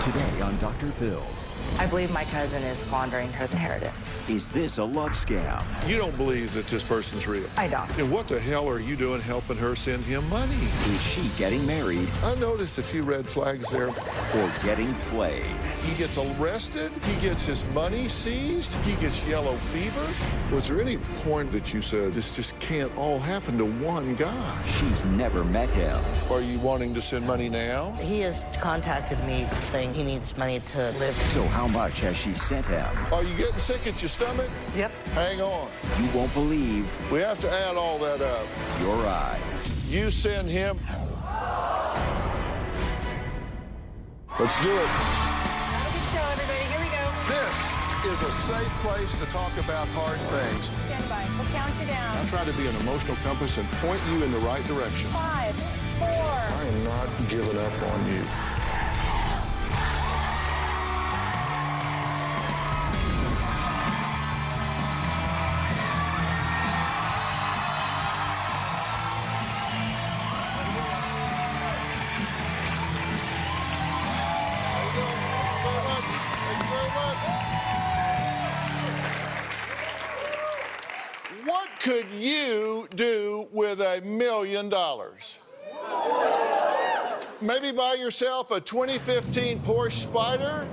Today on Dr. Phill. I believe my cousin is squandering her inheritance. Is this a love scam? You don't believe that this person's real? I don't. And what the hell are you doing helping her send him money? Is she getting married I noticed a few red flags there. or getting played? He gets arrested, he gets his money seized, he gets yellow fever. Was there any point that you said this just can't all happen to one guy? She's never met him. Are you wanting to send money now? He has contacted me saying he needs money to live. So how much has she sent him? Are you getting sick at your stomach? Yep. Hang on. You won't believe We have to add all that up. your eyes. You send him. Let's do it. Have a good show, everybody. Here we go. This is a safe place to talk about hard things. Stand by. We'll count you down. I try to be an emotional compass and point you in the right direction. 5, 4. I am not giving up on you. What could you do with $1 million? Maybe buy yourself a 2015 Porsche Spyder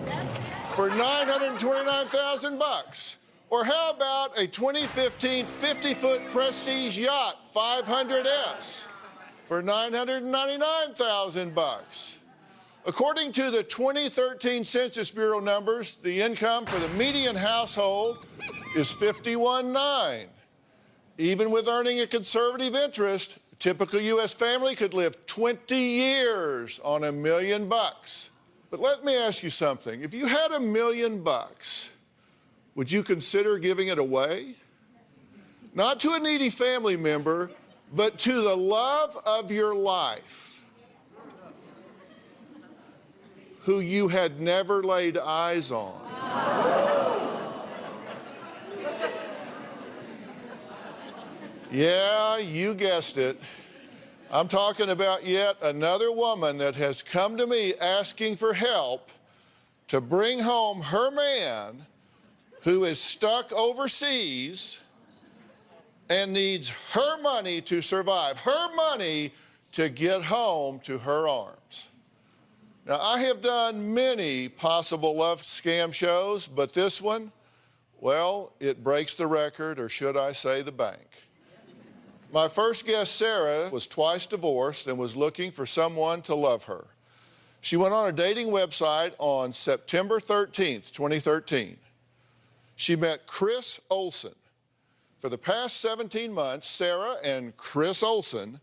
for $929,000. Or how about a 2015 50-foot Prestige Yacht 500S for $999,000. According to the 2013 Census Bureau numbers, the income for the median household is $51,900. Even with earning a conservative interest, a typical U.S. family could live 20 years on $1 million. But let me ask you something. If you had $1 million, would you consider giving it away? Not to a needy family member, but to the love of your life, who you had never laid eyes on. Yeah, you guessed it. I'm talking about yet another woman that has come to me asking for help to bring home her man who is stuck overseas and needs her money to survive, her money to get home to her arms. Now, I have done many possible love scam shows, but this one, well, it breaks the record, or should I say the bank. My first guest, Sarah, was twice divorced and was looking for someone to love her. She went on a dating website on September 13th, 2013. She met Chris Olson. For the past 17 months, Sarah and Chris Olson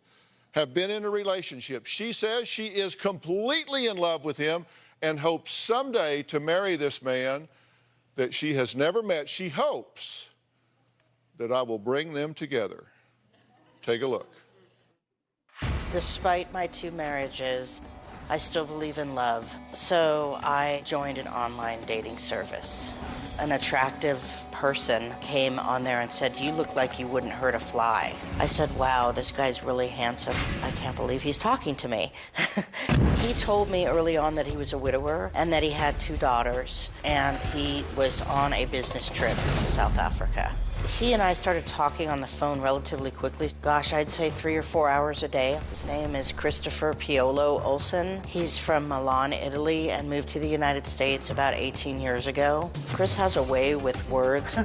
have been in a relationship. She says she is completely in love with him and hopes someday to marry this man that she has never met. She hopes that I will bring them together. Take a look. Despite my 2 marriages, I still believe in love. So I joined an online dating service. An attractive person came on there and said, "You look like you wouldn't hurt a fly." I said, "Wow, this guy's really handsome. I can't believe he's talking to me." He told me early on that he was a widower and that he had 2 daughters, and he was on a business trip to South Africa. He and I started talking on the phone relatively quickly. Gosh, I'd say 3 or 4 hours a day. His name is Christopher Piolo Olson. He's from Milan, Italy, and moved to the United States about 18 years ago. Chris has a way with words.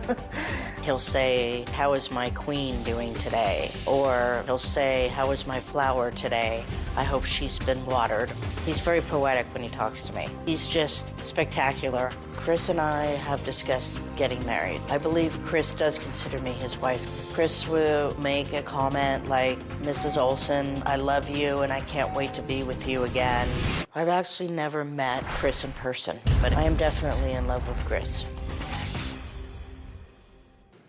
He'll say, "How is my queen doing today?" Or he'll say, "How is my flower today? I hope she's been watered." He's very poetic when he talks to me. He's just spectacular. Chris and I have discussed getting married. I believe Chris does consider me his wife. Chris will make a comment like, "Mrs. Olson, I love you and I can't wait to be with you again." I've actually never met Chris in person, but I am definitely in love with Chris.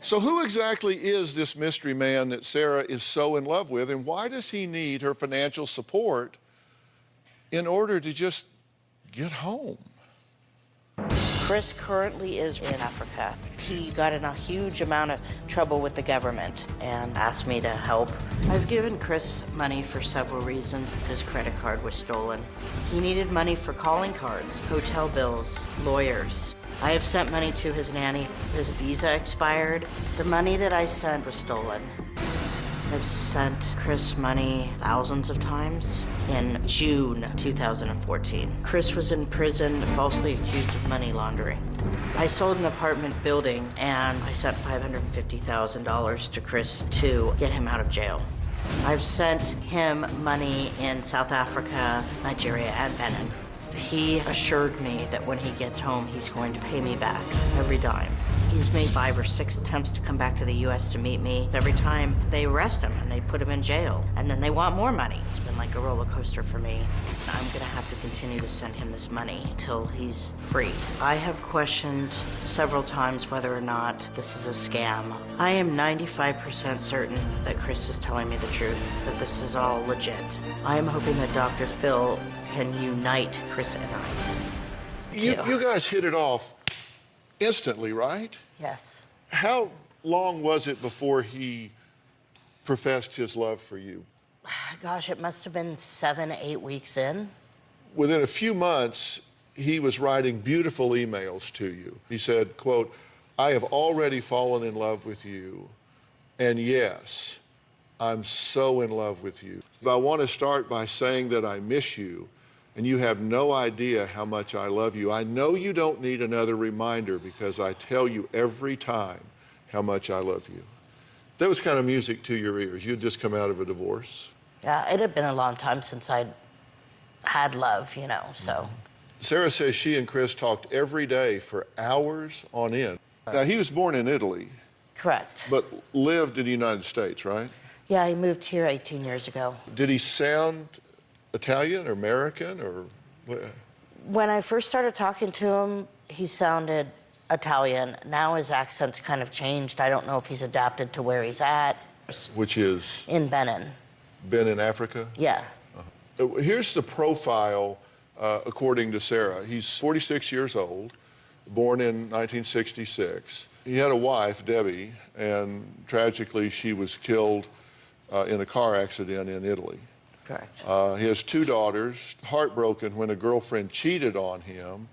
So who exactly is this mystery man that Sarah is so in love with, and why does he need her financial support in order to just get home? Chris currently is in Africa. He got in a huge amount of trouble with the government and asked me to help. I've given Chris money for several reasons. His credit card was stolen. He needed money for calling cards, hotel bills, lawyers. I have sent money to his nanny. His visa expired. The money that I sent was stolen. I've sent Chris money thousands of times. In June 2014, Chris was in prison falsely accused of money laundering. I sold an apartment building and I sent $550,000 to Chris to get him out of jail. I've sent him money in South Africa, Nigeria, and Benin. He assured me that when he gets home, he's going to pay me back every dime. He's made 5 or 6 attempts to come back to the U.S. to meet me. Every time they arrest him and they put him in jail, and then they want more money. It's been like a roller coaster for me. I'm gonna have to continue to send him this money until he's free. I have questioned several times whether or not this is a scam. I am 95% certain that Chris is telling me the truth, that this is all legit. I am hoping that Dr. Phill can unite Chris and I. You guys hit it off instantly, right? Yes. How long was it before he professed his love for you? Gosh, it must have been 7, 8 weeks in. Within a few months, he was writing beautiful emails to you. He said, quote, "I have already fallen in love with you, and yes, I'm so in love with you. But I want to start by saying that I miss you, and you have no idea how much I love you. I know you don't need another reminder because I tell you every time how much I love you." That was kind of music to your ears. You'd just come out of a divorce. Yeah, it had been a long time since I'd had love, you know, so. Sarah says she and Chris talked every day for hours on end. Now, he was born in Italy, Correct. but lived in the United States, right? Yeah, he moved here 18 years ago. Did he sound Italian or American or what? When I first started talking to him, he sounded Italian. Now his accent's kind of changed. I don't know if he's adapted to where he's at. Which is? In Benin. Been in Africa? Yeah. So here's the profile according to Sarah. He's 46 years old, born in 1966. He had a wife, Debbie, and tragically she was killed in a car accident in Italy. Correct. He has 2 daughters, heartbroken when a girlfriend cheated on him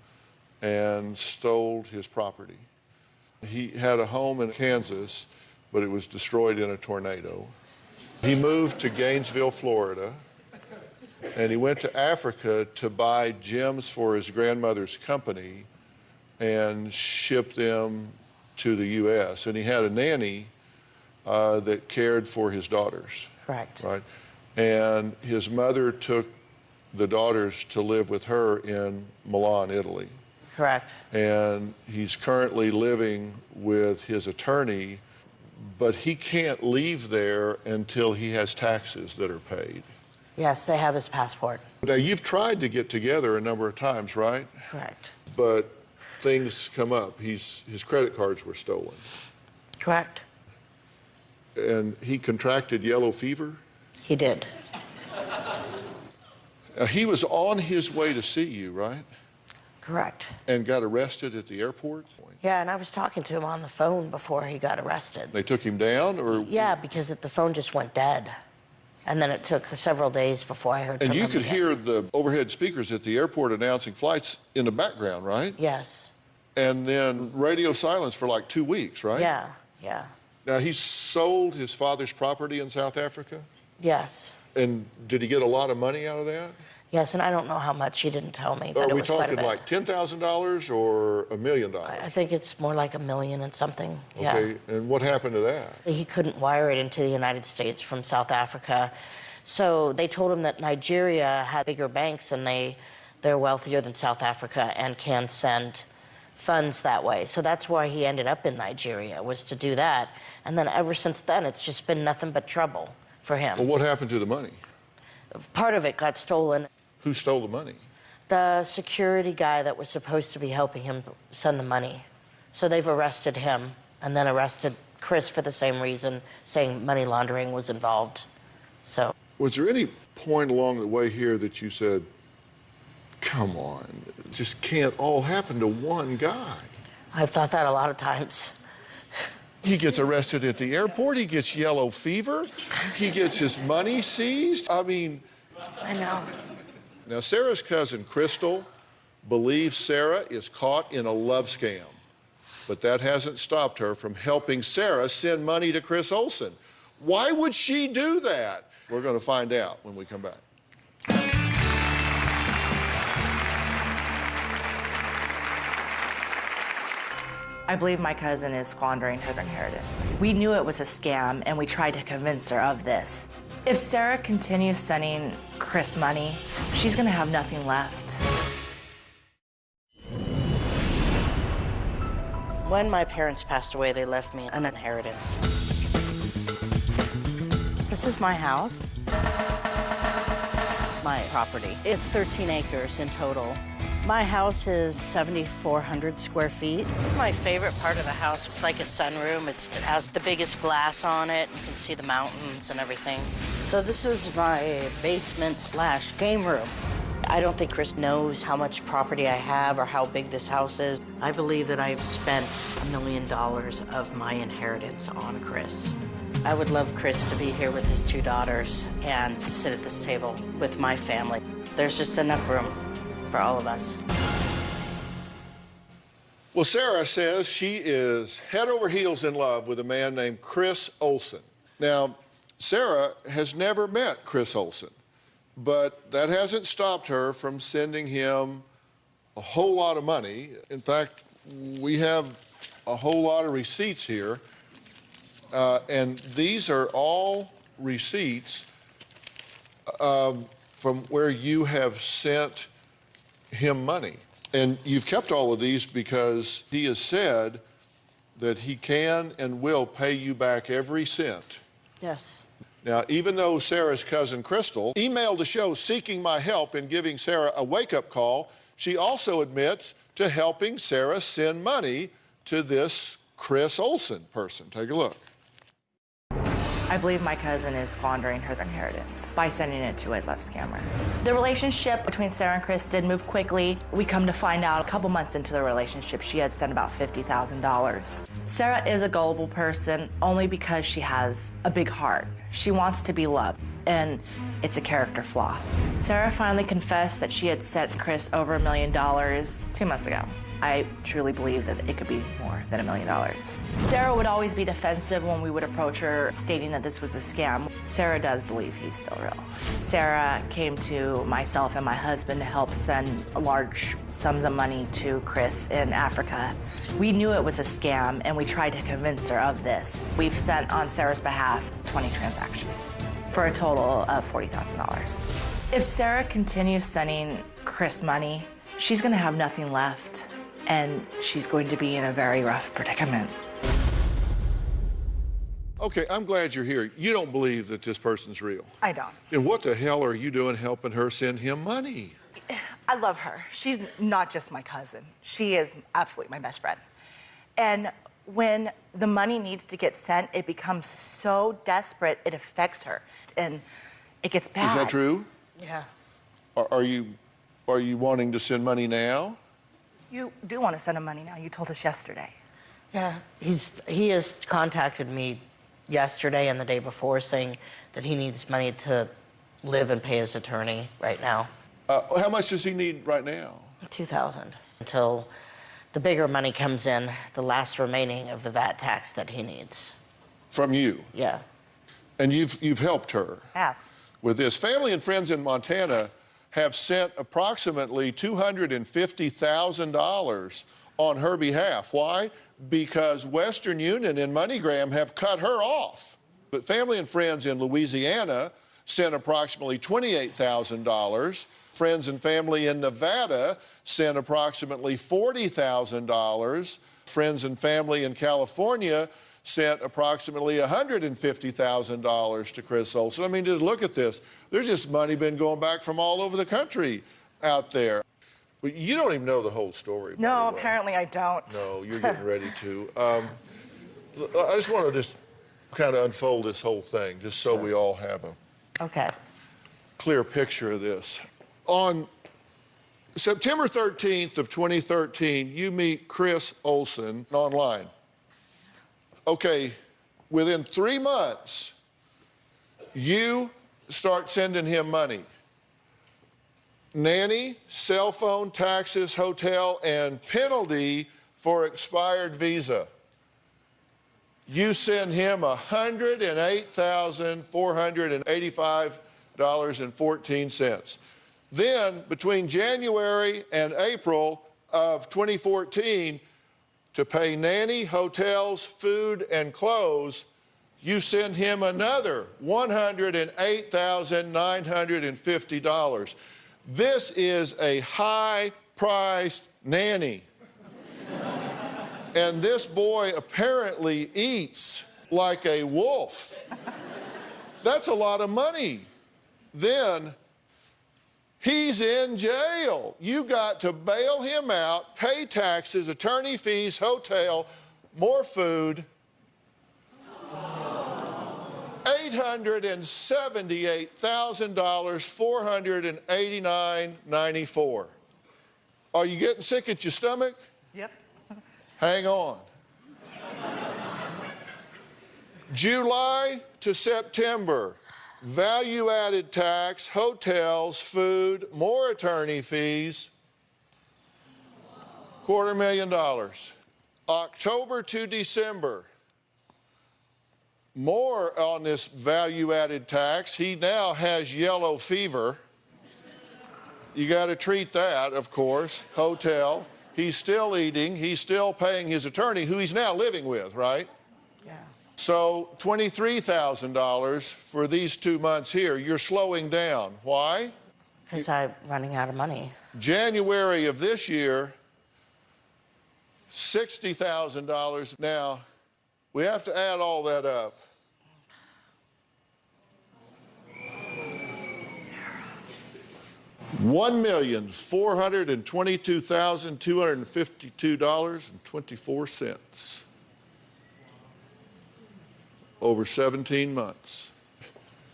and stole his property. He had a home in Kansas, but it was destroyed in a tornado. He moved to Gainesville, Florida, and he went to Africa to buy gems for his grandmother's company and ship them to the U.S. And he had a nanny that cared for his daughters. Correct. Right? And his mother took the daughters to live with her in Milan, Italy. Correct. And he's currently living with his attorney, but he can't leave there until he has taxes that are paid. Yes, they have his passport. Now, you've tried to get together a number of times, right? Correct. But things come up. His credit cards were stolen. Correct. And he contracted yellow fever. He did. He was on his way to see you, right? Correct. And got arrested at the airport? Yeah, and I was talking to him on the phone before he got arrested. They took him down, or? Yeah, because the phone just went dead. And then it took several days before I heard from And him you could again. hear the overhead speakers at the airport announcing flights in the background, right? Yes. And then radio silence for like 2 weeks, right? Yeah, yeah. Now, he sold his father's property in South Africa? Yes. And did he get a lot of money out of that? Yes, and I don't know how much he didn't tell me, but Are it we was quite a talking bit. like $10,000 or $1 million? I think it's more like $1 million and something. Okay, and what happened to that? Yeah. He couldn't wire it into the United States from South Africa. So they told him that Nigeria had bigger banks and they're wealthier than South Africa and can send funds that way. So that's why he ended up in Nigeria, was to do that. And then ever since then, it's just been nothing but trouble for him. Well, what happened to the money? Part of it got stolen. Who stole the money? The security guy that was supposed to be helping him send the money. So they've arrested him and then arrested Chris for the same reason, saying money laundering was involved. So. Was there any point along the way here that you said, Come on. It just can't all happen to one guy. I've thought that a lot of times. He gets arrested at the airport. He gets yellow fever. He gets his money seized. I mean... I know. Now, Sarah's cousin, Crystal, believes Sarah is caught in a love scam. But that hasn't stopped her from helping Sarah send money to Chris Olsen. Why would she do that? We're going to find out when we come back. I believe my cousin is squandering her inheritance. We knew it was a scam, and we tried to convince her of this. If Sarah continues sending Chris money, she's gonna have nothing left. When my parents passed away, they left me an inheritance. This is my house, my property. It's 13 acres in total. My house is 7,400 square feet. My favorite part of the house is like a sunroom. It has the biggest glass on it. You can see the mountains and everything. So this is my basement/game room. I don't think Chris knows how much property I have or how big this house is. I believe that I've spent $1 million of my inheritance on Chris. I would love Chris to be here with his 2 daughters and to sit at this table with my family. There's just enough room for all of us. Well, Sarah says she is head over heels in love with a man named Chris Olsen. Now, Sarah has never met Chris Olsen, but that hasn't stopped her from sending him a whole lot of money. In fact, we have a whole lot of receipts here, and these are all receipts from where you have sent him money. And you've kept all of these because he has said that he can and will pay you back every cent. Yes. Now, even though Sarah's cousin Crystal emailed the show seeking my help in giving Sarah a wake-up call, she also admits to helping Sarah send money to this Chris Olsen person. Take a look. I believe my cousin is squandering her inheritance by sending it to a love scammer. The relationship between Sarah and Chris did move quickly. We come to find out a couple months into the relationship, she had sent about $50,000. Sarah is a gullible person only because she has a big heart. She wants to be loved, and it's a character flaw. Sarah finally confessed that she had sent Chris over $1 million 2 months ago. I truly believe that it could be more than $1 million. Sarah would always be defensive when we would approach her stating that this was a scam. Sarah does believe he's still real. Sarah came to myself and my husband to help send large sums of money to Chris in Africa. We knew it was a scam, and we tried to convince her of this. We've sent on Sarah's behalf 20 transactions for a total of $40,000. If Sarah continues sending Chris money, she's gonna have nothing left, and she's going to be in a very rough predicament. Okay, I'm glad you're here. You don't believe that this person's real. I don't. Then what the hell are you doing helping her send him money? I love her. She's not just my cousin. She is absolutely my best friend. And when the money needs to get sent, it becomes so desperate, it affects her. And it gets bad. Is that true? Yeah. Are you wanting to send money now? You do want to send him money now. You told us yesterday. Yeah, he has contacted me yesterday and the day before saying that he needs money to live and pay his attorney right now. How much does he need right now? $2,000 until the bigger money comes in, the last remaining of the VAT tax that he needs. From you? Yeah. And you've helped her Have. with this. Family and friends in Montana have sent approximately $250,000 on her behalf. Why? Because Western Union and MoneyGram have cut her off. But family and friends in Louisiana sent approximately $28,000. Friends and family in Nevada sent approximately $40,000. Friends and family in California sent approximately $150,000 to Chris Olsen. I mean, just look at this. There's just money been going back from all over the country out there. But you don't even know the whole story. No, apparently I don't. No, you're getting ready to. I just want to just kind of unfold this whole thing, just so we all have a Okay. clear picture of this. On September 13th of 2013, you meet Chris Olsen online. Okay, within 3 months, you start sending him money. Nanny, cell phone, taxes, hotel, and penalty for expired visa. You send him $108,485.14. Then, between January and April of 2014, to pay nanny, hotels, food, and clothes, you send him another $108,950. This is a high-priced nanny. And this boy apparently eats like a wolf. That's a lot of money. Then he's in jail. You got to bail him out, pay taxes, attorney fees, hotel, more food. $878,000, $489.94. Are you getting sick at your stomach? Yep. Hang on. July to September, value-added tax, hotels, food, more attorney fees, $250,000. October to December, more on this value-added tax. He now has yellow fever. You got to treat that, of course. Hotel. He's still eating. He's still paying his attorney, who he's now living with, right? Yeah. So $23,000 for these 2 months here. You're slowing down. Why? Because I'm running out of money. January of this year, $60,000. Now, we have to add all that up. $1,422,252.24 over 17 months.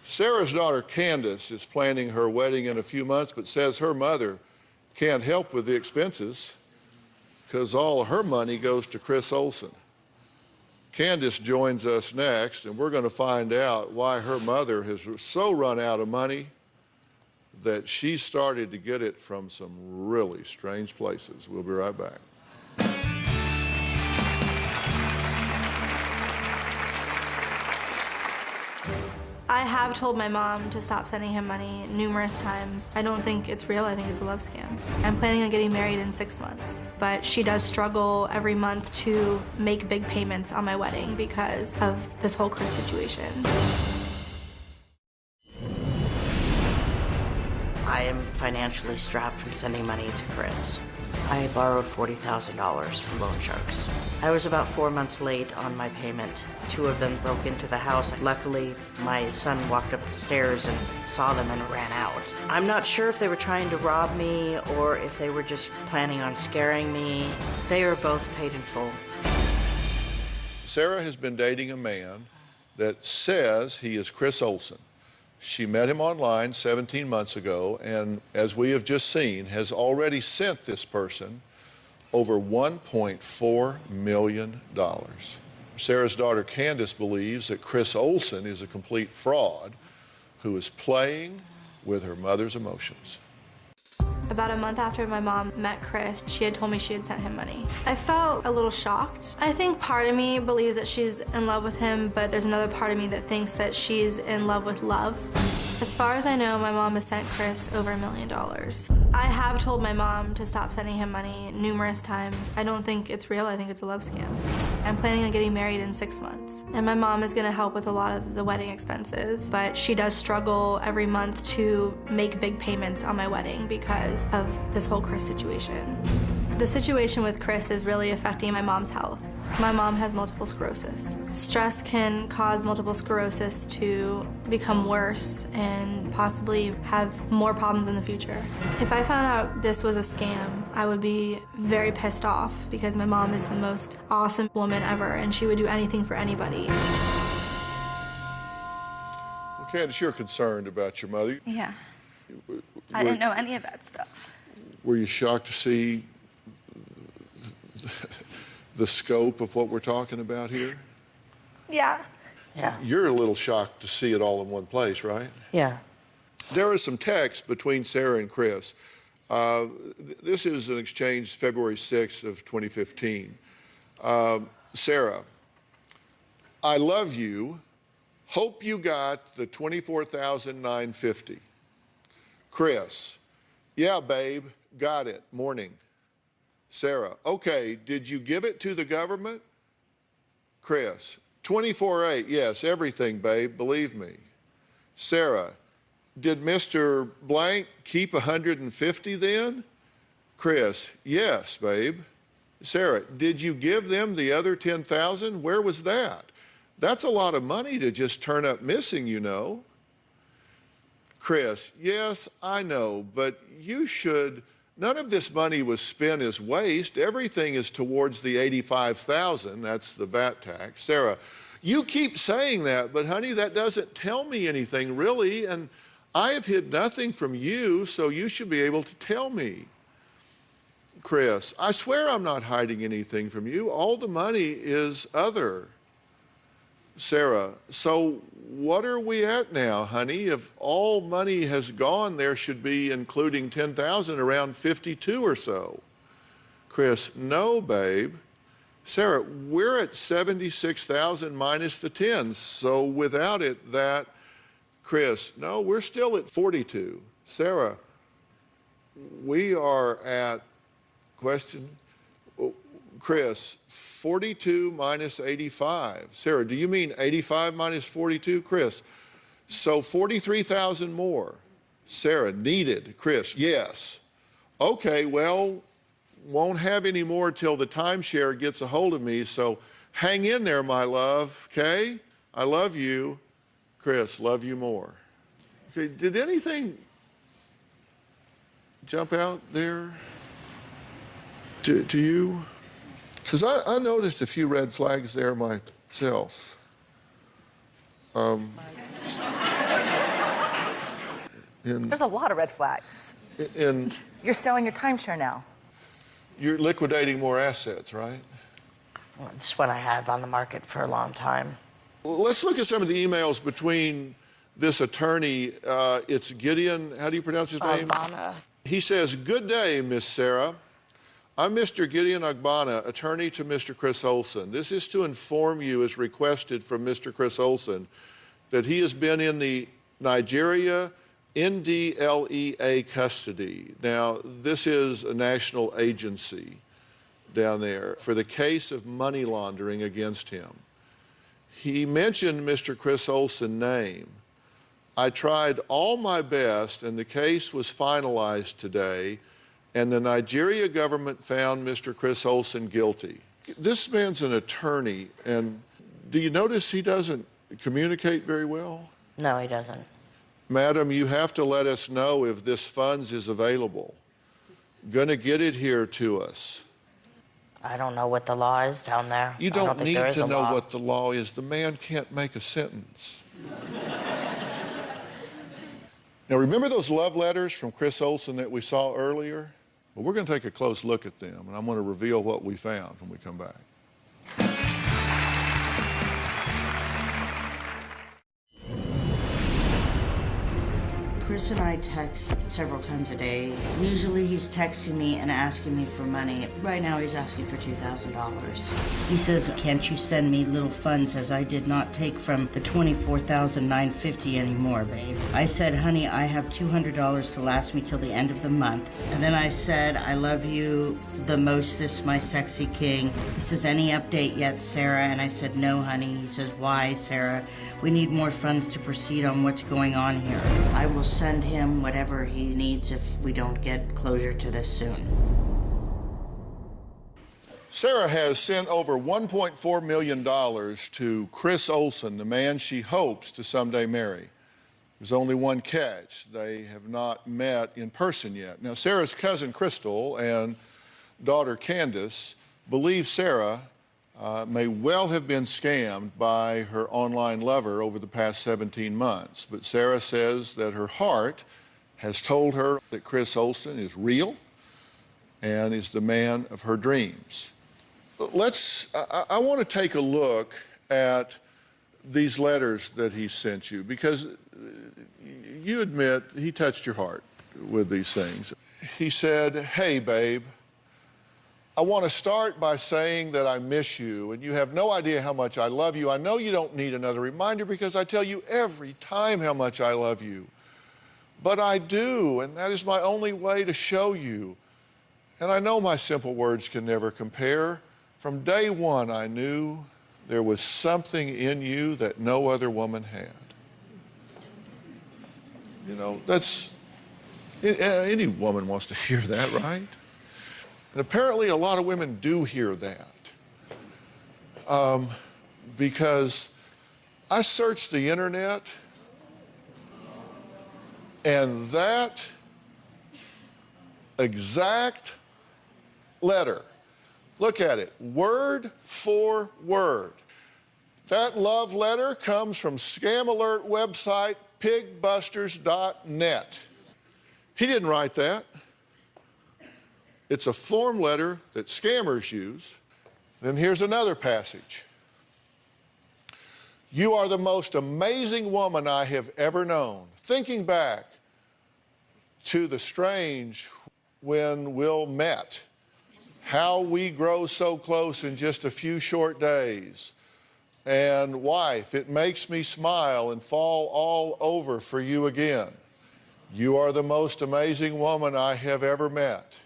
Sarah's daughter Candace is planning her wedding in a few months, but says her mother can't help with the expenses because all of her money goes to Chris Olsen. Candace joins us next, and we're going to find out why her mother has so run out of money that she started to get it from some really strange places. We'll be right back. I have told my mom to stop sending him money numerous times. I don't think it's real. I think it's a love scam. I'm planning on getting married in 6 months, but she does struggle every month to make big payments on my wedding because of this whole Chris situation. I am financially strapped from sending money to Chris. I borrowed $40,000 from loan sharks. I was about 4 months late on my payment. 2 of them broke into the house. Luckily, my son walked up the stairs and saw them and ran out. I'm not sure if they were trying to rob me or if they were just planning on scaring me. They are both paid in full. Sarah has been dating a man that says he is Chris Olsen. She met him online 17 months ago, and as we have just seen, has already sent this person over $1.4 million. Sarah's daughter Candace believes that Chris Olsen is a complete fraud who is playing with her mother's emotions. About a month after my mom met Chris, she had told me she had sent him money. I felt a little shocked. I think part of me believes that she's in love with him, but there's another part of me that thinks that she's in love with love. As far as I know, my mom has sent Chris over $1 million. I have told my mom to stop sending him money numerous times. I don't think it's real. I think it's a love scam. I'm planning on getting married in 6 months, and my mom is going to help with a lot of the wedding expenses, but she does struggle every month to make big payments on my wedding because of this whole Chris situation. The situation with Chris is really affecting my mom's health. My mom has multiple sclerosis. Stress can cause multiple sclerosis to become worse and possibly have more problems in the future. If I found out this was a scam, I would be very pissed off because my mom is the most awesome woman ever and she would do anything for anybody. Well, Candace, you're concerned about your mother. Yeah. I didn't know any of that stuff. Were you shocked to see the scope of what we're talking about here? Yeah. Yeah. You're a little shocked to see it all in one place, right? Yeah. There is some text between Sarah and Chris. This is an exchange February 6th of 2015. Sarah, I love you. Hope you got the $24,950. Chris, yeah, babe, got it. Morning. Sarah, okay, did you give it to the government? Chris, 24/8, yes, everything, babe, believe me. Sarah, did Mr. Blank keep 150 then? Chris, yes, babe. Sarah, did you give them the other 10,000? Where was that? That's a lot of money to just turn up missing, you know. Chris, yes, I know, but you should, none of this money was spent as waste. Everything is towards the 85,000, that's the VAT tax. Sarah, you keep saying that, but honey, that doesn't tell me anything really, and I have hid nothing from you, so you should be able to tell me. Chris, I swear I'm not hiding anything from you. All the money is other. Sarah, so what are we at now, honey? If all money has gone, there should be, including 10,000, around 52 or so. Chris, no, babe. Sarah, we're at 76,000 minus the 10, so without it, that. Chris, no, we're still at 42. Sarah, we are at, question, Chris, 42 minus 85. Sarah, do you mean 85 minus 42? Chris, so 43,000 more. Sarah, needed. Chris, yes. Okay, well, won't have any more till the timeshare gets a hold of me, so hang in there, my love, okay? I love you. Chris, love you more. Okay, did anything jump out there to you? Because I noticed a few red flags there myself. There's a lot of red flags. And You're selling your timeshare now. you're liquidating more assets, right? Well, it's what I had on the market for a long time. Well, let's look at some of the emails between this attorney. It's Gideon, how do you pronounce his name? Agbana. He says, good day, Miss Sarah. I'm Mr. Gideon Agbana, attorney to Mr. Chris Olson. This is to inform you, as requested from Mr. Chris Olson, that he has been in the Nigeria NDLEA custody. Now, this is a national agency down there for the case of money laundering against him. He mentioned Mr. Chris Olson's name. I tried all my best, and the case was finalized today, and the Nigeria government found Mr. Chris Olson guilty. This man's an attorney, and do you notice he doesn't communicate very well? No, he doesn't. Madam, you have to let us know if this funds is available. Gonna get it here to us. I don't know what the law is down there. You I don't don't think need there is to a know law. what the law is. The man can't make a sentence. Now, remember those love letters from Chris Olson that we saw earlier? Well, we're going to take a close look at them, and I'm going to reveal what we found when we come back. Chris and I text several times a day. Usually he's texting me and asking me for money. Right now he's asking for $2,000. He says, can't you send me little funds as I did not take from the $24,950 anymore, babe? I said, honey, I have $200 to last me till the end of the month. And then I said, I love you the mostest, my sexy king. He says, any update yet, Sarah? And I said, no, honey. He says, why, Sarah? We need more funds to proceed on what's going on here. I will send him whatever he needs if we don't get closure to this soon. Sarah has sent over $1.4 million to Chris Olson, the man she hopes to someday marry. There's only one catch. They have not met in person yet. Now, Sarah's cousin Crystal and daughter Candace believe Sarah may well have been scammed by her online lover over the past 17 months. But Sarah says that her heart has told her that Chris Olson is real and is the man of her dreams. I want to take a look at these letters that he sent you, because you admit he touched your heart with these things. He said, "Hey, babe, I want to start by saying that I miss you, and you have no idea how much I love you. I know you don't need another reminder because I tell you every time how much I love you. But I do, and that is my only way to show you. And I know my simple words can never compare. From day one, I knew there was something in you that no other woman had." You know, any woman wants to hear that, right? And apparently a lot of women do hear that. Because I searched the internet, and that exact letter, look at it, word for word. That love letter comes from scam alert website pigbusters.net. He didn't write that. It's a form letter that scammers use. Then here's another passage. "You are the most amazing woman I have ever known. Thinking back to the strange when Will met, how we grow so close in just a few short days. And wife, it makes me smile and fall all over for you again. You are the most amazing woman I have ever met.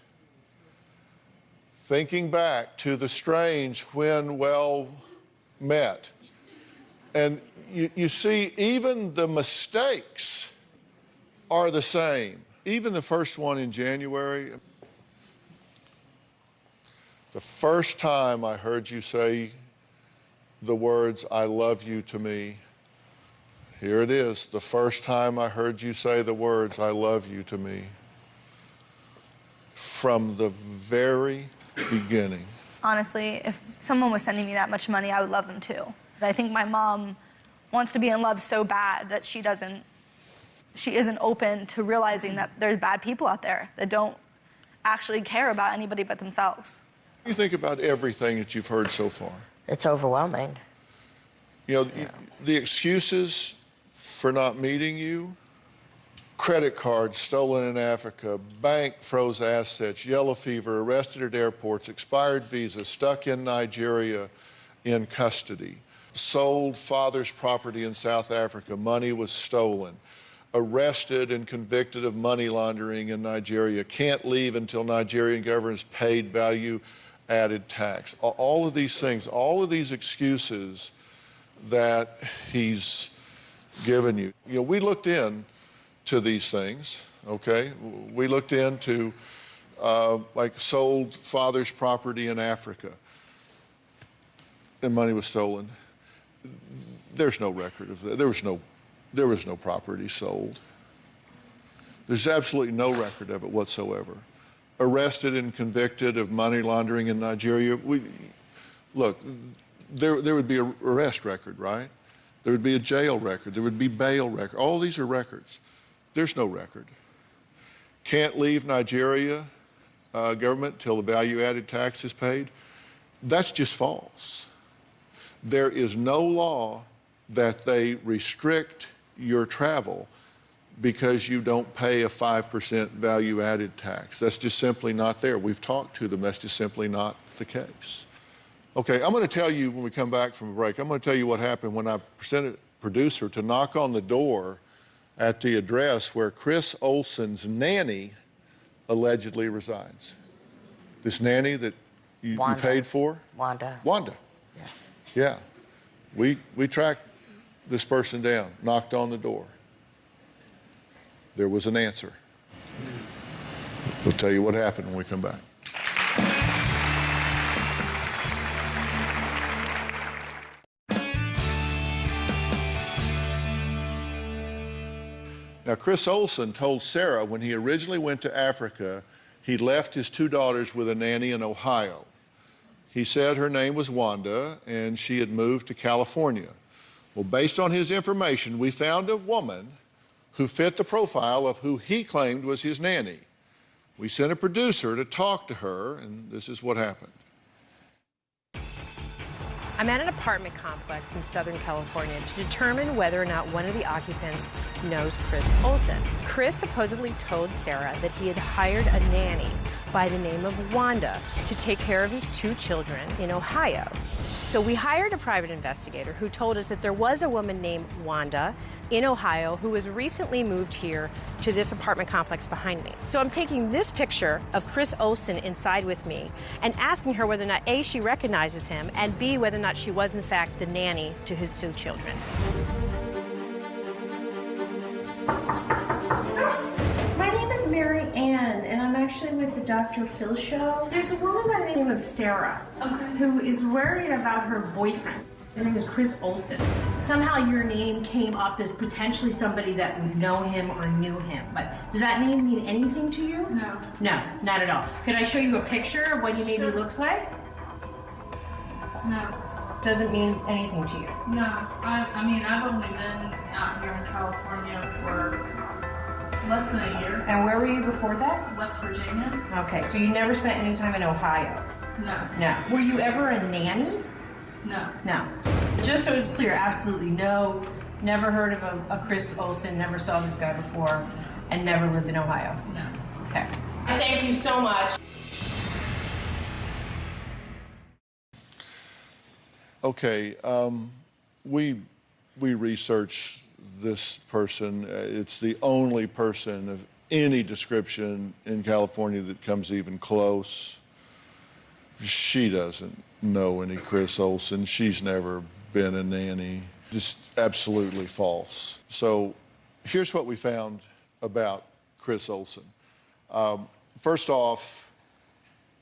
Thinking back to the strange when well met." And you see, even the mistakes are the same. Even the first one in January. "The first time I heard you say the words, 'I love you' to me." Here it is. "The first time I heard you say the words, 'I love you' to me." From the very beginning. Honestly, if someone was sending me that much money, I would love them too. But I think my mom wants to be in love so bad that she isn't open to realizing that there's bad people out there that don't actually care about anybody but themselves. What do you think about everything that you've heard so far? It's overwhelming. You know, the excuses for not meeting you: credit cards stolen in Africa, bank froze assets, yellow fever, arrested at airports, expired visas, stuck in Nigeria in custody, sold father's property in South Africa, money was stolen, arrested and convicted of money laundering in Nigeria, can't leave until Nigerian government has paid value-added tax. All of these things, all of these excuses that he's given you. You know, we looked into these things, okay? We looked into, like, sold father's property in Africa, and money was stolen. There's no record of that. There was no property sold. There's absolutely no record of it whatsoever. Arrested and convicted of money laundering in Nigeria. Look, there would be an arrest record, right? There would be a jail record. There would be bail record. All these are records. There's no record. Can't leave Nigeria government till the value-added tax is paid. That's just false. There is no law that they restrict your travel because you don't pay a 5% value-added tax. That's just simply not there. We've talked to them. That's just simply not the case. Okay, I'm going to tell you when we come back from a break, I'm going to tell you what happened when I presented a producer to knock on the door at the address where Chris Olsen's nanny allegedly resides. This nanny that you paid for? Wanda. Wanda. Yeah. We tracked this person down, knocked on the door. There was an answer. We'll tell you what happened when we come back. Now, Chris Olsen told Sarah when he originally went to Africa, he left his two daughters with a nanny in Ohio. He said her name was Wanda, and she had moved to California. Well, based on his information, we found a woman who fit the profile of who he claimed was his nanny. We sent a producer to talk to her, and this is what happened. I'm at an apartment complex in Southern California to determine whether or not one of the occupants knows Chris Olsen. Chris supposedly told Sarah that he had hired a nanny by the name of Wanda to take care of his 2 children in Ohio. So we hired a private investigator who told us that there was a woman named Wanda in Ohio who was recently moved here to this apartment complex behind me. So I'm taking this picture of Chris Olsen inside with me and asking her whether or not A, she recognizes him, and B, whether or not she was in fact the nanny to his 2 children. My name is Mary Ann, and I'm actually with the Dr. Phill show. There's a woman by the name of Sarah who is worried about her boyfriend. His name is Chris Olsen. Somehow your name came up as potentially somebody that would know him or knew him. But does that name mean anything to you? No. No, not at all. Could I show you a picture of what he maybe looks like? No. Doesn't mean anything to you. No. I mean, I've only been out here in California for less than a year. And where were you before that? West Virginia? Okay, so you never spent any time in Ohio? No. No. Were you ever a nanny? No. No. Just so it's clear, absolutely no. Never heard of a Chris Olsen, never saw this guy before, and never lived in Ohio? No. Okay. Thank you so much. Okay, we researched this person. It's the only person of any description in California that comes even close. She doesn't know any Chris Olsen. She's never been a nanny. Just absolutely false. So here's what we found about Chris Olsen. First off,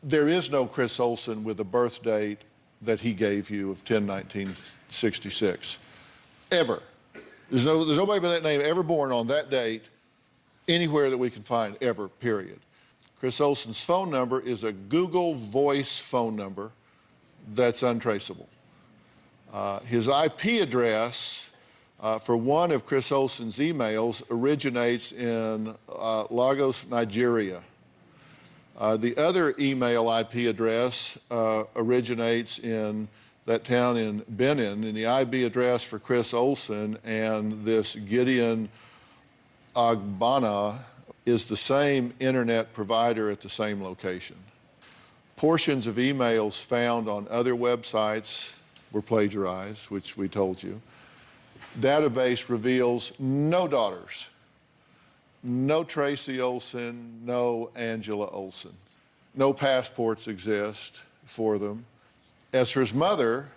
there is no Chris Olsen with a birth date that he gave you of 10/1966. Ever. There's nobody by that name ever born on that date anywhere that we can find, ever, period. Chris Olsen's phone number is a Google Voice phone number that's untraceable. His IP address for one of Chris Olsen's emails originates in Lagos, Nigeria. The other email IP address originates in that town in Benin, and the IP address for Chris Olsen and this Gideon Agbana is the same internet provider at the same location. Portions of emails found on other websites were plagiarized, which we told you. Database reveals no daughters. No Tracy Olsen, no Angela Olsen. No passports exist for them. As for his mother,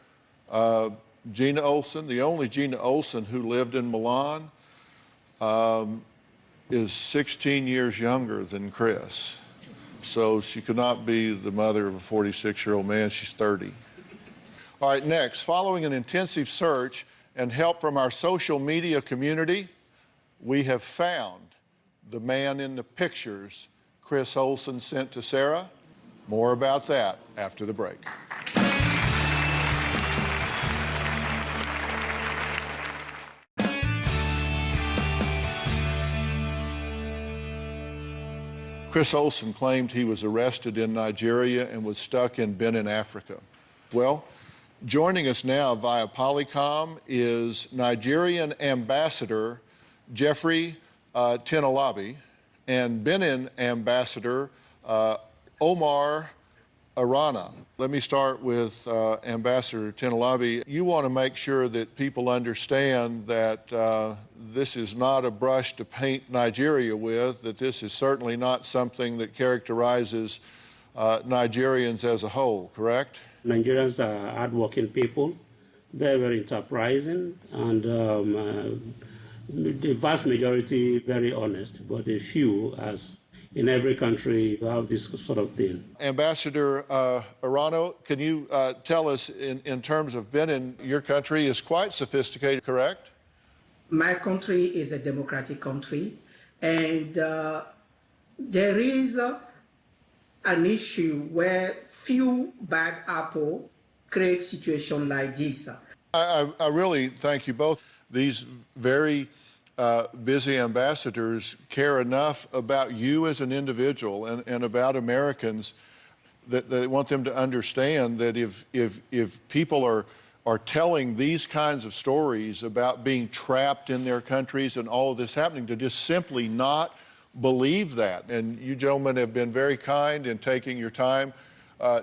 Gina Olsen, the only Gina Olsen who lived in Milan, is 16 years younger than Chris. So she could not be the mother of a 46-year-old man. She's 30. All right, next, following an intensive search and help from our social media community, we have found the man in the pictures Chris Olsen sent to Sarah. More about that after the break. Chris Olsen claimed he was arrested in Nigeria and was stuck in Benin, Africa. Well, joining us now via Polycom is Nigerian Ambassador Jeffrey Tinalabi and Benin Ambassador Omar Arana. Let me start with Ambassador Tinalabi. You want to make sure that people understand that this is not a brush to paint Nigeria with, that this is certainly not something that characterizes Nigerians as a whole, correct? Nigerians are hardworking people, very, very enterprising, and the vast majority very honest, but a few, as in every country, have this sort of thing. Ambassador Arano, can you tell us, in terms of Benin, your country is quite sophisticated, correct? My country is a democratic country, and there is an issue where few bad apple create situation like this. I really thank you both. These very busy ambassadors care enough about you as an individual and about Americans that they want them to understand that if people are telling these kinds of stories about being trapped in their countries and all of this happening, to just simply not believe that. And you gentlemen have been very kind in taking your time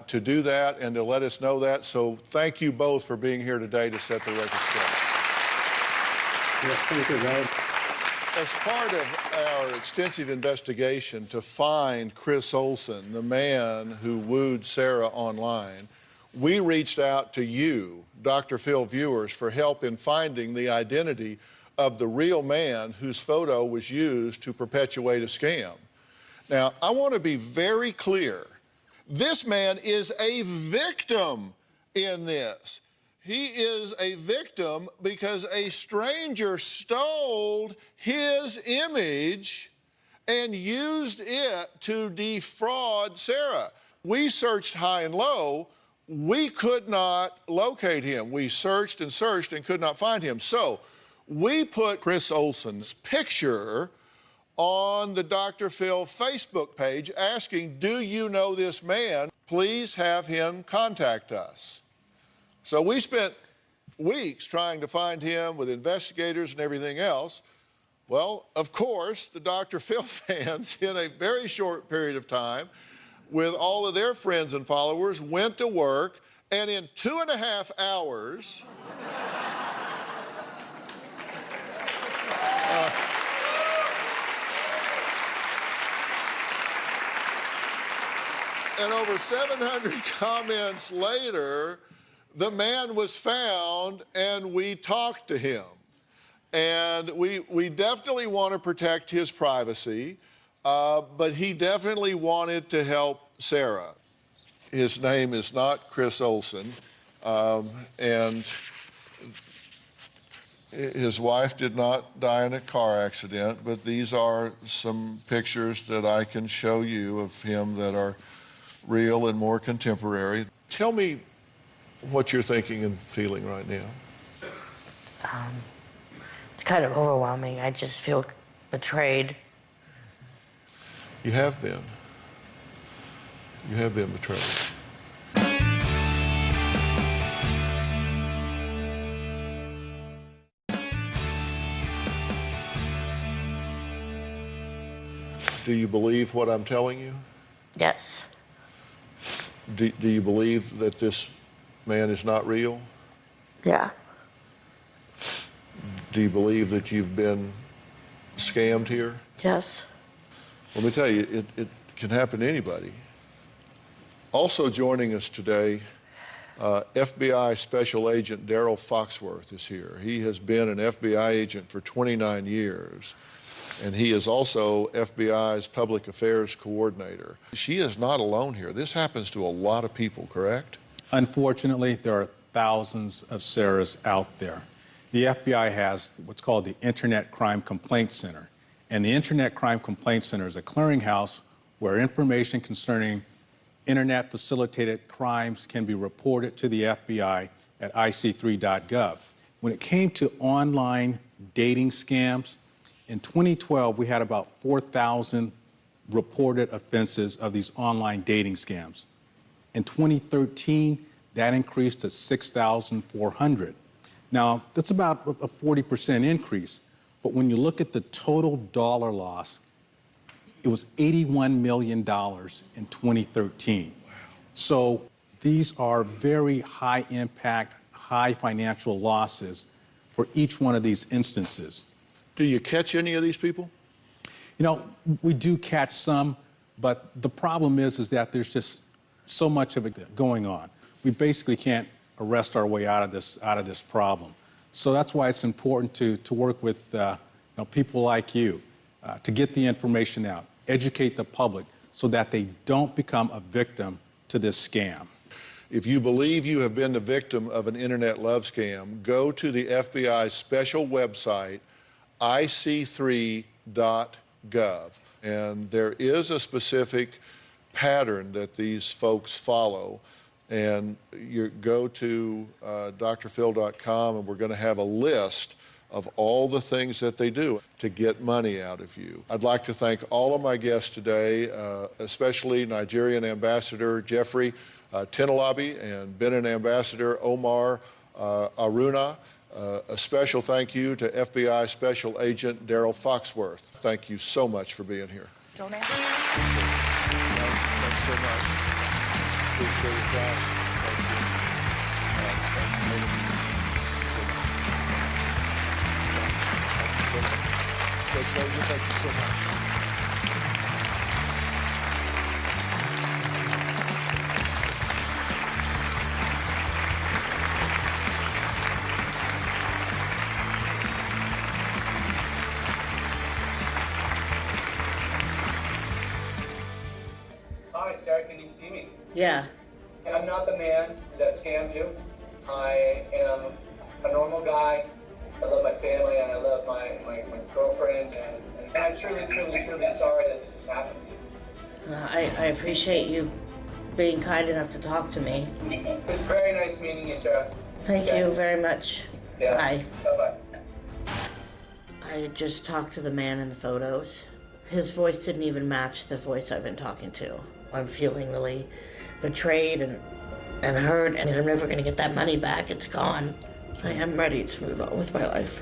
to do that and to let us know that. So thank you both for being here today to set the record straight. Yes, thank you, Rob. As part of our extensive investigation to find Chris Olsen, the man who wooed Sarah online, we reached out to you, Dr. Phill viewers, for help in finding the identity of the real man whose photo was used to perpetuate a scam. Now, I want to be very clear. This man is a victim in this. He is a victim because a stranger stole his image and used it to defraud Sarah. We searched high and low. We could not locate him. We searched and searched and could not find him. So we put Chris Olsen's picture on the Dr. Phill Facebook page asking, do you know this man? Please have him contact us. So we spent weeks trying to find him with investigators and everything else. Well, of course, the Dr. Phill fans, in a very short period of time, with all of their friends and followers, went to work, and in 2.5 hours, and over 700 comments later, the man was found and we talked to him. And we definitely want to protect his privacy, but he definitely wanted to help Sarah. His name is not Chris Olsen, and his wife did not die in a car accident, but these are some pictures that I can show you of him that are real and more contemporary. Tell me what you're thinking and feeling right now. It's kind of overwhelming. I just feel betrayed. You have been. You have been betrayed. Do you believe what I'm telling you? Yes. Do you believe that this man is not real? Yeah. Do you believe that you've been scammed here? Yes. Let me tell you, it can happen to anybody. Also joining us today, FBI Special Agent Daryl Foxworth is here. He has been an FBI agent for 29 years, and he is also FBI's Public Affairs Coordinator. She is not alone here. This happens to a lot of people, correct? Unfortunately, there are thousands of Sarahs out there. The FBI has what's called the Internet Crime Complaint Center. And the Internet Crime Complaint Center is a clearinghouse where information concerning Internet-facilitated crimes can be reported to the FBI at ic3.gov. When it came to online dating scams, in 2012, we had about 4,000 reported offenses of these online dating scams. In 2013, that increased to 6,400. Now, that's about a 40% increase, but when you look at the total dollar loss, it was $81 million in 2013. Wow. So these are very high impact, high financial losses for each one of these instances. Do you catch any of these people? You know, we do catch some, but the problem is that there's just so much of it going on. We basically can't arrest our way out of this problem. So that's why it's important to work with people like you to get the information out, educate the public so that they don't become a victim to this scam. If you believe you have been the victim of an internet love scam, go to the FBI's special website, ic3.gov. And there is a specific pattern that these folks follow. And you go to drphill.com, and we're going to have a list of all the things that they do to get money out of you. I'd like to thank all of my guests today, especially Nigerian Ambassador Jeffrey Tinalabi and Benin Ambassador Omar Aruna. A special thank you to FBI Special Agent Daryl Foxworth. Thank you so much for being here. Joanne. Thanks so much. Appreciate it, guys. Thank you so much. Thank you so much. Hi, Sarah, can you see me? Yeah. I'm not the man that scammed you. I am a normal guy. I love my family and I love my girlfriend, and I'm truly sorry that this has happened to you. I appreciate you being kind enough to talk to me. It was very nice meeting you, Sarah. Thank you very much. Yeah. Bye. Bye-bye. I just talked to the man in the photos. His voice didn't even match the voice I've been talking to. I'm feeling really betrayed and hurt, and I'm never going to get that money back. It's gone. I am ready to move on with my life.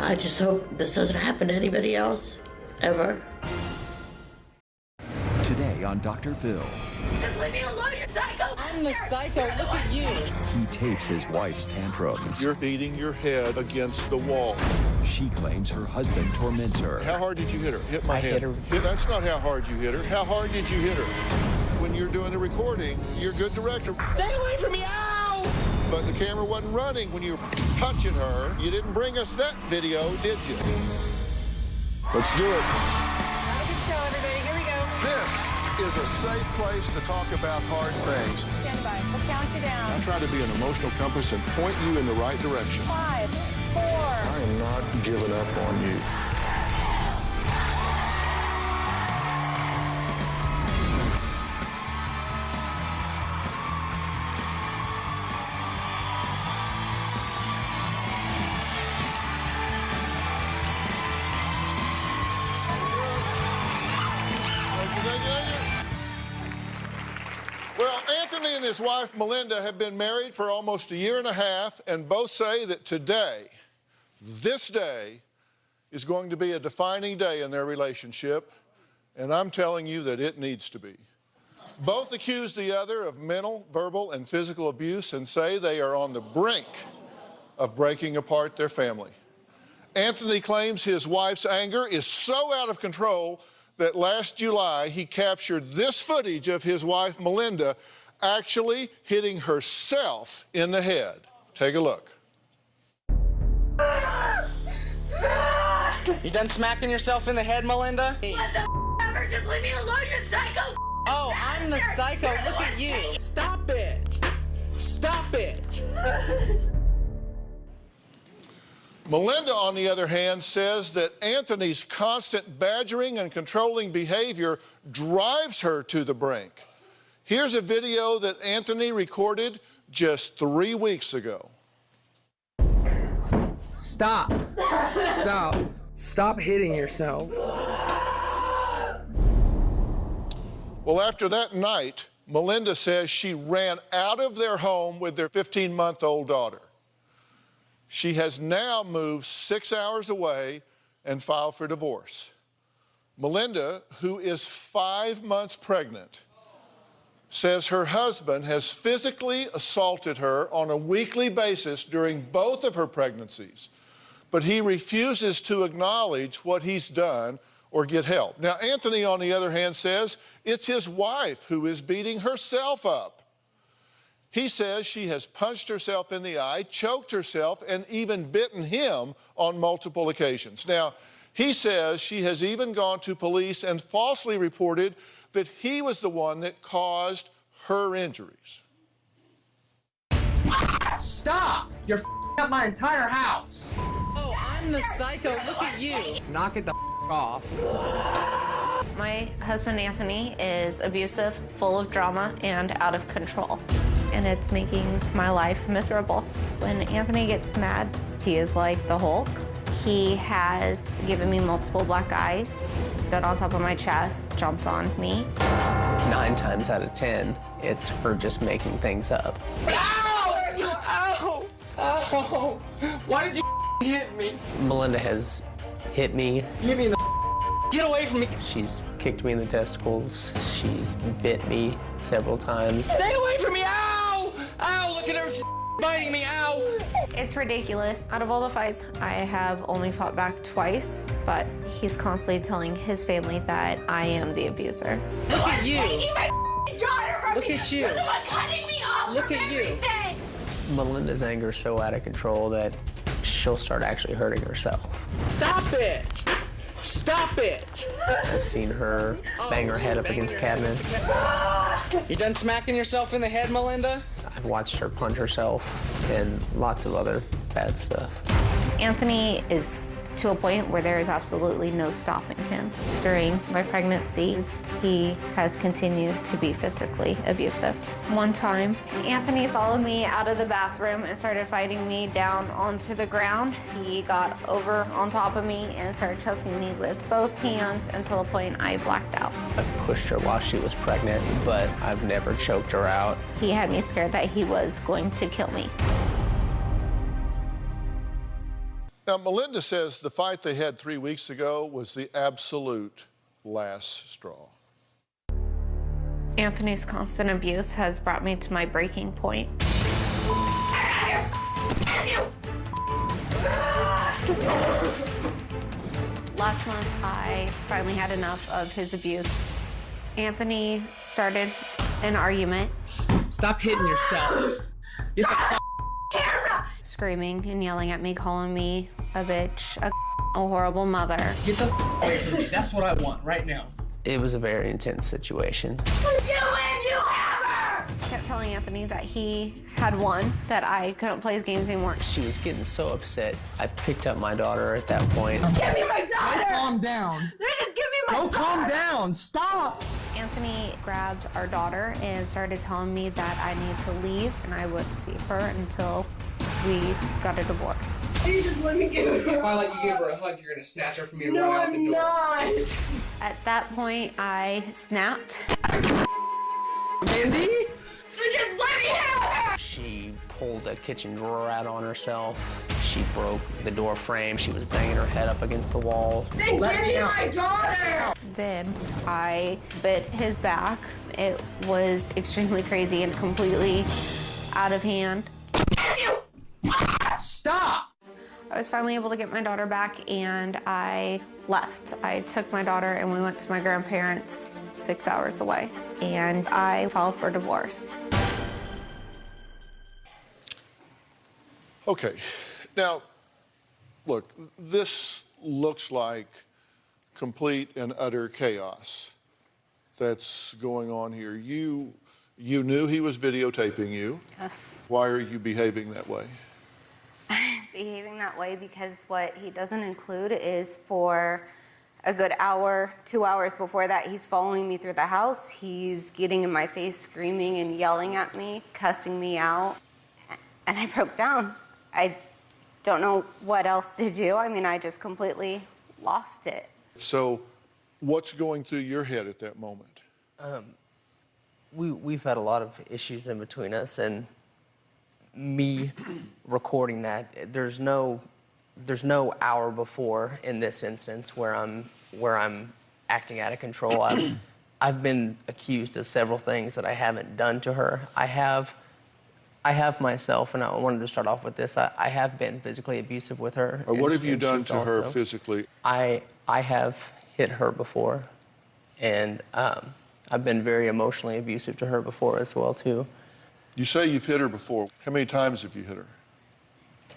I just hope this doesn't happen to anybody else, ever. Today on Dr. Phill. Just leave me alone, you psycho! I'm the psycho, look at you! He tapes his wife's tantrums. You're beating your head against the wall. She claims her husband torments her. How hard did you hit her? Hit my head. Hit her. That's not how hard you hit her. How hard did you hit her? When you're doing the recording, you're a good director. Stay away from me, ow! But the camera wasn't running when you were punching her. You didn't bring us that video, did you? Let's do it. Have a good show, everybody. Here we go. This is a safe place to talk about hard things. Stand by. Let's count you down. I try to be an emotional compass and point you in the right direction. 5, 4. I am not giving up on you. Well, Anthony and his wife, Melinda, have been married for almost a year and a half, and both say that today, this day, is going to be a defining day in their relationship, and I'm telling you that it needs to be. Both accuse the other of mental, verbal, and physical abuse and say they are on the brink of breaking apart their family. Anthony claims his wife's anger is so out of control that last July he captured this footage of his wife, Melinda, actually hitting herself in the head. Take a look. You done smacking yourself in the head, Melinda? What the ever? Just leave me alone, you psycho! Oh, I'm the psycho, look at you! Stop it! Stop it! Melinda, on the other hand, says that Anthony's constant badgering and controlling behavior drives her to the brink. Here's a video that Anthony recorded just 3 weeks ago. Stop. Stop. Stop hitting yourself. Well, after that night, Melinda says she ran out of their home with their 15-month-old daughter. She has now moved 6 hours away and filed for divorce. Melinda, who is 5 months pregnant, says her husband has physically assaulted her on a weekly basis during both of her pregnancies, but he refuses to acknowledge what he's done or get help. Now, Anthony, on the other hand, says it's his wife who is beating herself up. He says she has punched herself in the eye, choked herself, and even bitten him on multiple occasions. Now, he says she has even gone to police and falsely reported that he was the one that caused her injuries. Stop! You're f***ing up my entire house! Oh, I'm the psycho, look at you! Knock it the f*** off. My husband, Anthony, is abusive, full of drama, and out of control. and it's making my life miserable. When Anthony gets mad, he is like the Hulk. He has given me multiple black eyes, stood on top of my chest, jumped on me. 9 times out of 10, it's her just making things up. Ow! Ow! Ow! Why did you hit me? Melinda has hit me. Hit me in the Get away from me! She's kicked me in the testicles. She's bit me several times. Stay away from me! Ow! Ow! Look at her! She's biting me! Ow! It's ridiculous. Out of all the fights, I have only fought back twice, but he's constantly telling his family that I am the abuser. Look at you! Taking my daughter from Look me. at you! You're the one cutting me off Look from at you. everything. Melinda's anger is so out of control that she'll start actually hurting herself. Stop it! Stop it! I've seen her bang her head up against cabinets. You done smacking yourself in the head, Melinda? I've watched her punch herself and lots of other bad stuff. Anthony is to a point where there is absolutely no stopping him. During my pregnancies, he has continued to be physically abusive. One time, Anthony followed me out of the bathroom and started fighting me down onto the ground. He got over on top of me and started choking me with both hands until the point I blacked out. I pushed her while she was pregnant, but I've never choked her out. He had me scared that he was going to kill me. Now, Melinda says the fight they had 3 weeks ago was the absolute last straw. Anthony's constant abuse has brought me to my breaking point. Last month, I finally had enough of his abuse. Anthony started an argument. Stop hitting yourself. Get the Screaming and yelling at me, calling me a bitch, a horrible mother. Get the away from me. That's what I want right now. It was a very intense situation. You win, you have her! I kept telling Anthony that he had won, that I couldn't play his games anymore. She was getting so upset. I picked up my daughter at that point. Give me my daughter! Calm down. Just give me my daughter! Calm down. Stop. Anthony grabbed our daughter and started telling me that I need to leave and I wouldn't see her until we got a divorce. You just let me give her. If I let you give her a hug, you're gonna snatch her from me and No, run out the I'm door. not. At that point, I snapped. Mindy? You just let me have her! She pulled a kitchen drawer out on herself. She broke the door frame. She was banging her head up against the wall. Then give me my daughter! Then I bit his back. It was extremely crazy and completely out of hand. Stop! I was finally able to get my daughter back and I left. I took my daughter and we went to my grandparents 6 hours away and I filed for divorce. Okay, now, look, this looks like complete and utter chaos that's going on here. You knew he was videotaping you. Yes. Why are you behaving that way? Behaving that way because what he doesn't include is for a good hour, 2 hours before that, he's following me through the house. He's getting in my face, screaming and yelling at me, cussing me out. And I broke down. I don't know what else to do. I mean, I just completely lost it. So what's going through your head at that moment? We've had a lot of issues in between us, and me recording that, there's no hour before in this instance where I'm acting out of control. I've been accused of several things that I haven't done to her. I have myself, and I wanted to start off with this. I have been physically abusive with her. What have you done to her physically? I have hit her before, and I've been very emotionally abusive to her before as well too. You say you've hit her before. How many times have you hit her?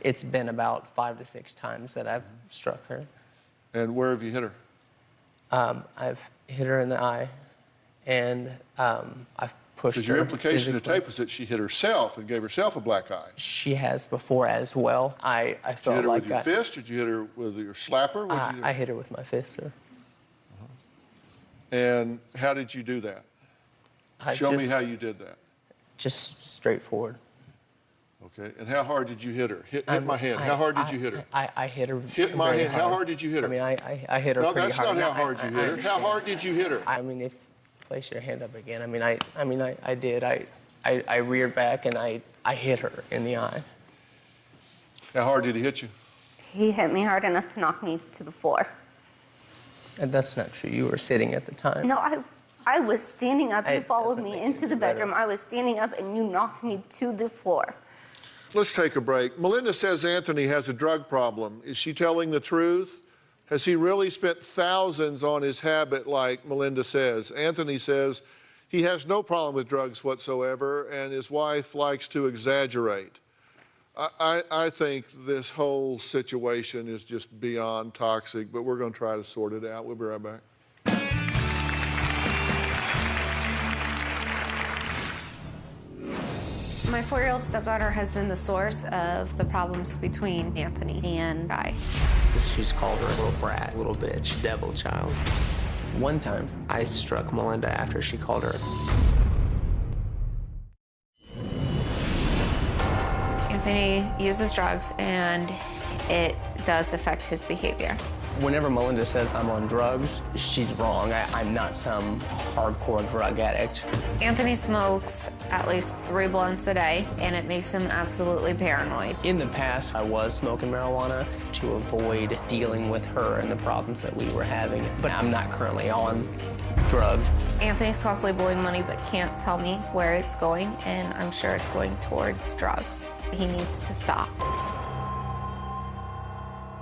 It's been about 5 to 6 times that I've struck her. And where have you hit her? I've hit her in the eye, and I've pushed her. Because your implication of the physically. tape was that she hit herself and gave herself a black eye. She has before as well. I Did you felt hit her like with your fist, or did you hit her with your slapper? What'd you do? I hit her with my fist, sir. And how did you do that? Show me how you did that. Just straightforward. Okay, and how hard did you hit her? Hit my hand. How hard did you hit her? I hit her. Hit my hand. How hard did you hit her? I mean, I hit her. No, pretty that's hard. not how hard you hit her. How hard did you hit her? I mean, if place your hand up again. I did. I reared back and I hit her in the eye. How hard did he hit you? He hit me hard enough to knock me to the floor. And that's not true. You were sitting at the time. No, I was standing up. You followed me into the bedroom. I was standing up and you knocked me to the floor. Let's take a break. Melinda says Anthony has a drug problem. Is she telling the truth? Has he really spent thousands on his habit like Melinda says? Anthony says he has no problem with drugs whatsoever and his wife likes to exaggerate. I think this whole situation is just beyond toxic, but we're going to try to sort it out. We'll be right back. My 4-year-old stepdaughter has been the source of the problems between Anthony and I. She's called her a little brat, little bitch, devil child. One time, I struck Melinda after she called her. Anthony uses drugs, and it does affect his behavior. Whenever Melinda says I'm on drugs, she's wrong. I'm not some hardcore drug addict. Anthony smokes at least 3 blunts a day, and it makes him absolutely paranoid. In the past, I was smoking marijuana to avoid dealing with her and the problems that we were having, but I'm not currently on drugs. Anthony's constantly blowing money, but can't tell me where it's going, and I'm sure it's going towards drugs. He needs to stop.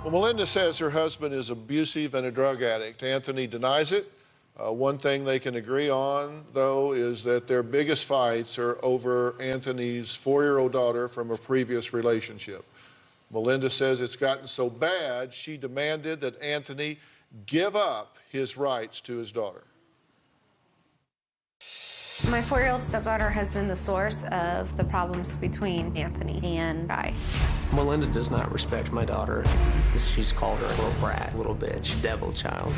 Well, Melinda says her husband is abusive and a drug addict. Anthony denies it. One thing they can agree on, though, is that their biggest fights are over Anthony's 4-year-old daughter from a previous relationship. Melinda says it's gotten so bad, she demanded that Anthony give up his rights to his daughter. My 4-year-old stepdaughter has been the source of the problems between Anthony and I. Melinda does not respect my daughter. She's called her a little brat, little bitch, devil child.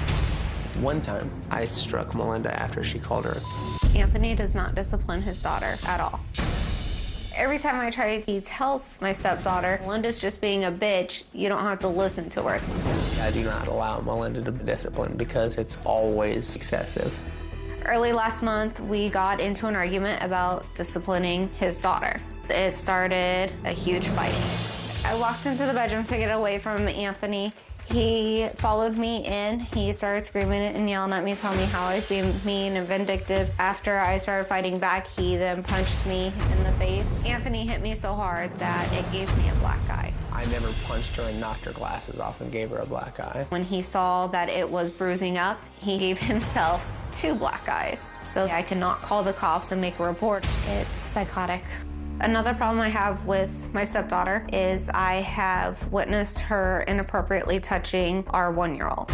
One time, I struck Melinda after she called her. Anthony does not discipline his daughter at all. Every time I try, he tells my stepdaughter, Melinda's just being a bitch, you don't have to listen to her. I do not allow Melinda to be disciplined because it's always excessive. Early last month, we got into an argument about disciplining his daughter. It started a huge fight. I walked into the bedroom to get away from Anthony. He followed me in. He started screaming and yelling at me, telling me how I was being mean and vindictive. After I started fighting back, he then punched me in the face. Anthony hit me so hard that it gave me a black eye. I never punched her and knocked her glasses off and gave her a black eye. When he saw that it was bruising up, he gave himself 2 black eyes. So I could not call the cops and make a report. It's psychotic. Another problem I have with my stepdaughter is I have witnessed her inappropriately touching our 1-year-old.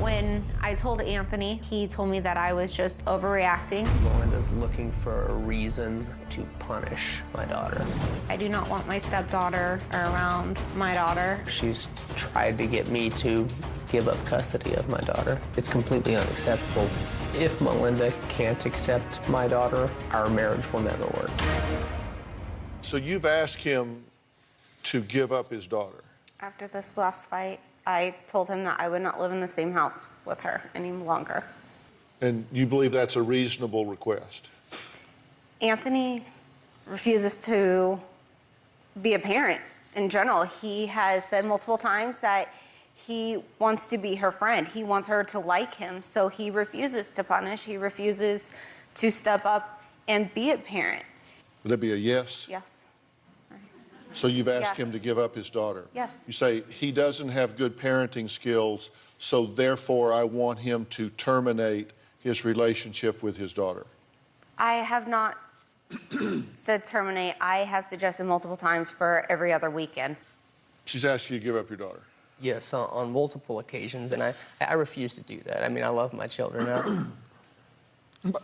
When I told Anthony, he told me that I was just overreacting. Melinda's looking for a reason to punish my daughter. I do not want my stepdaughter around my daughter. She's tried to get me to give up custody of my daughter. It's completely unacceptable. If Melinda can't accept my daughter, our marriage will never work. So you've asked him to give up his daughter? After this last fight, I told him that I would not live in the same house with her any longer. And you believe that's a reasonable request? Anthony refuses to be a parent in general. He has said multiple times that he wants to be her friend. He wants her to like him, so he refuses to punish. He refuses to step up and be a parent. Would that be a yes? Yes. So you've asked Yes. him to give up his daughter? Yes. You say he doesn't have good parenting skills, so therefore I want him to terminate his relationship with his daughter. I have not said terminate. I have suggested multiple times for every other weekend. She's asked you to give up your daughter? Yes, on multiple occasions, and I refuse to do that. I mean, I love my children now.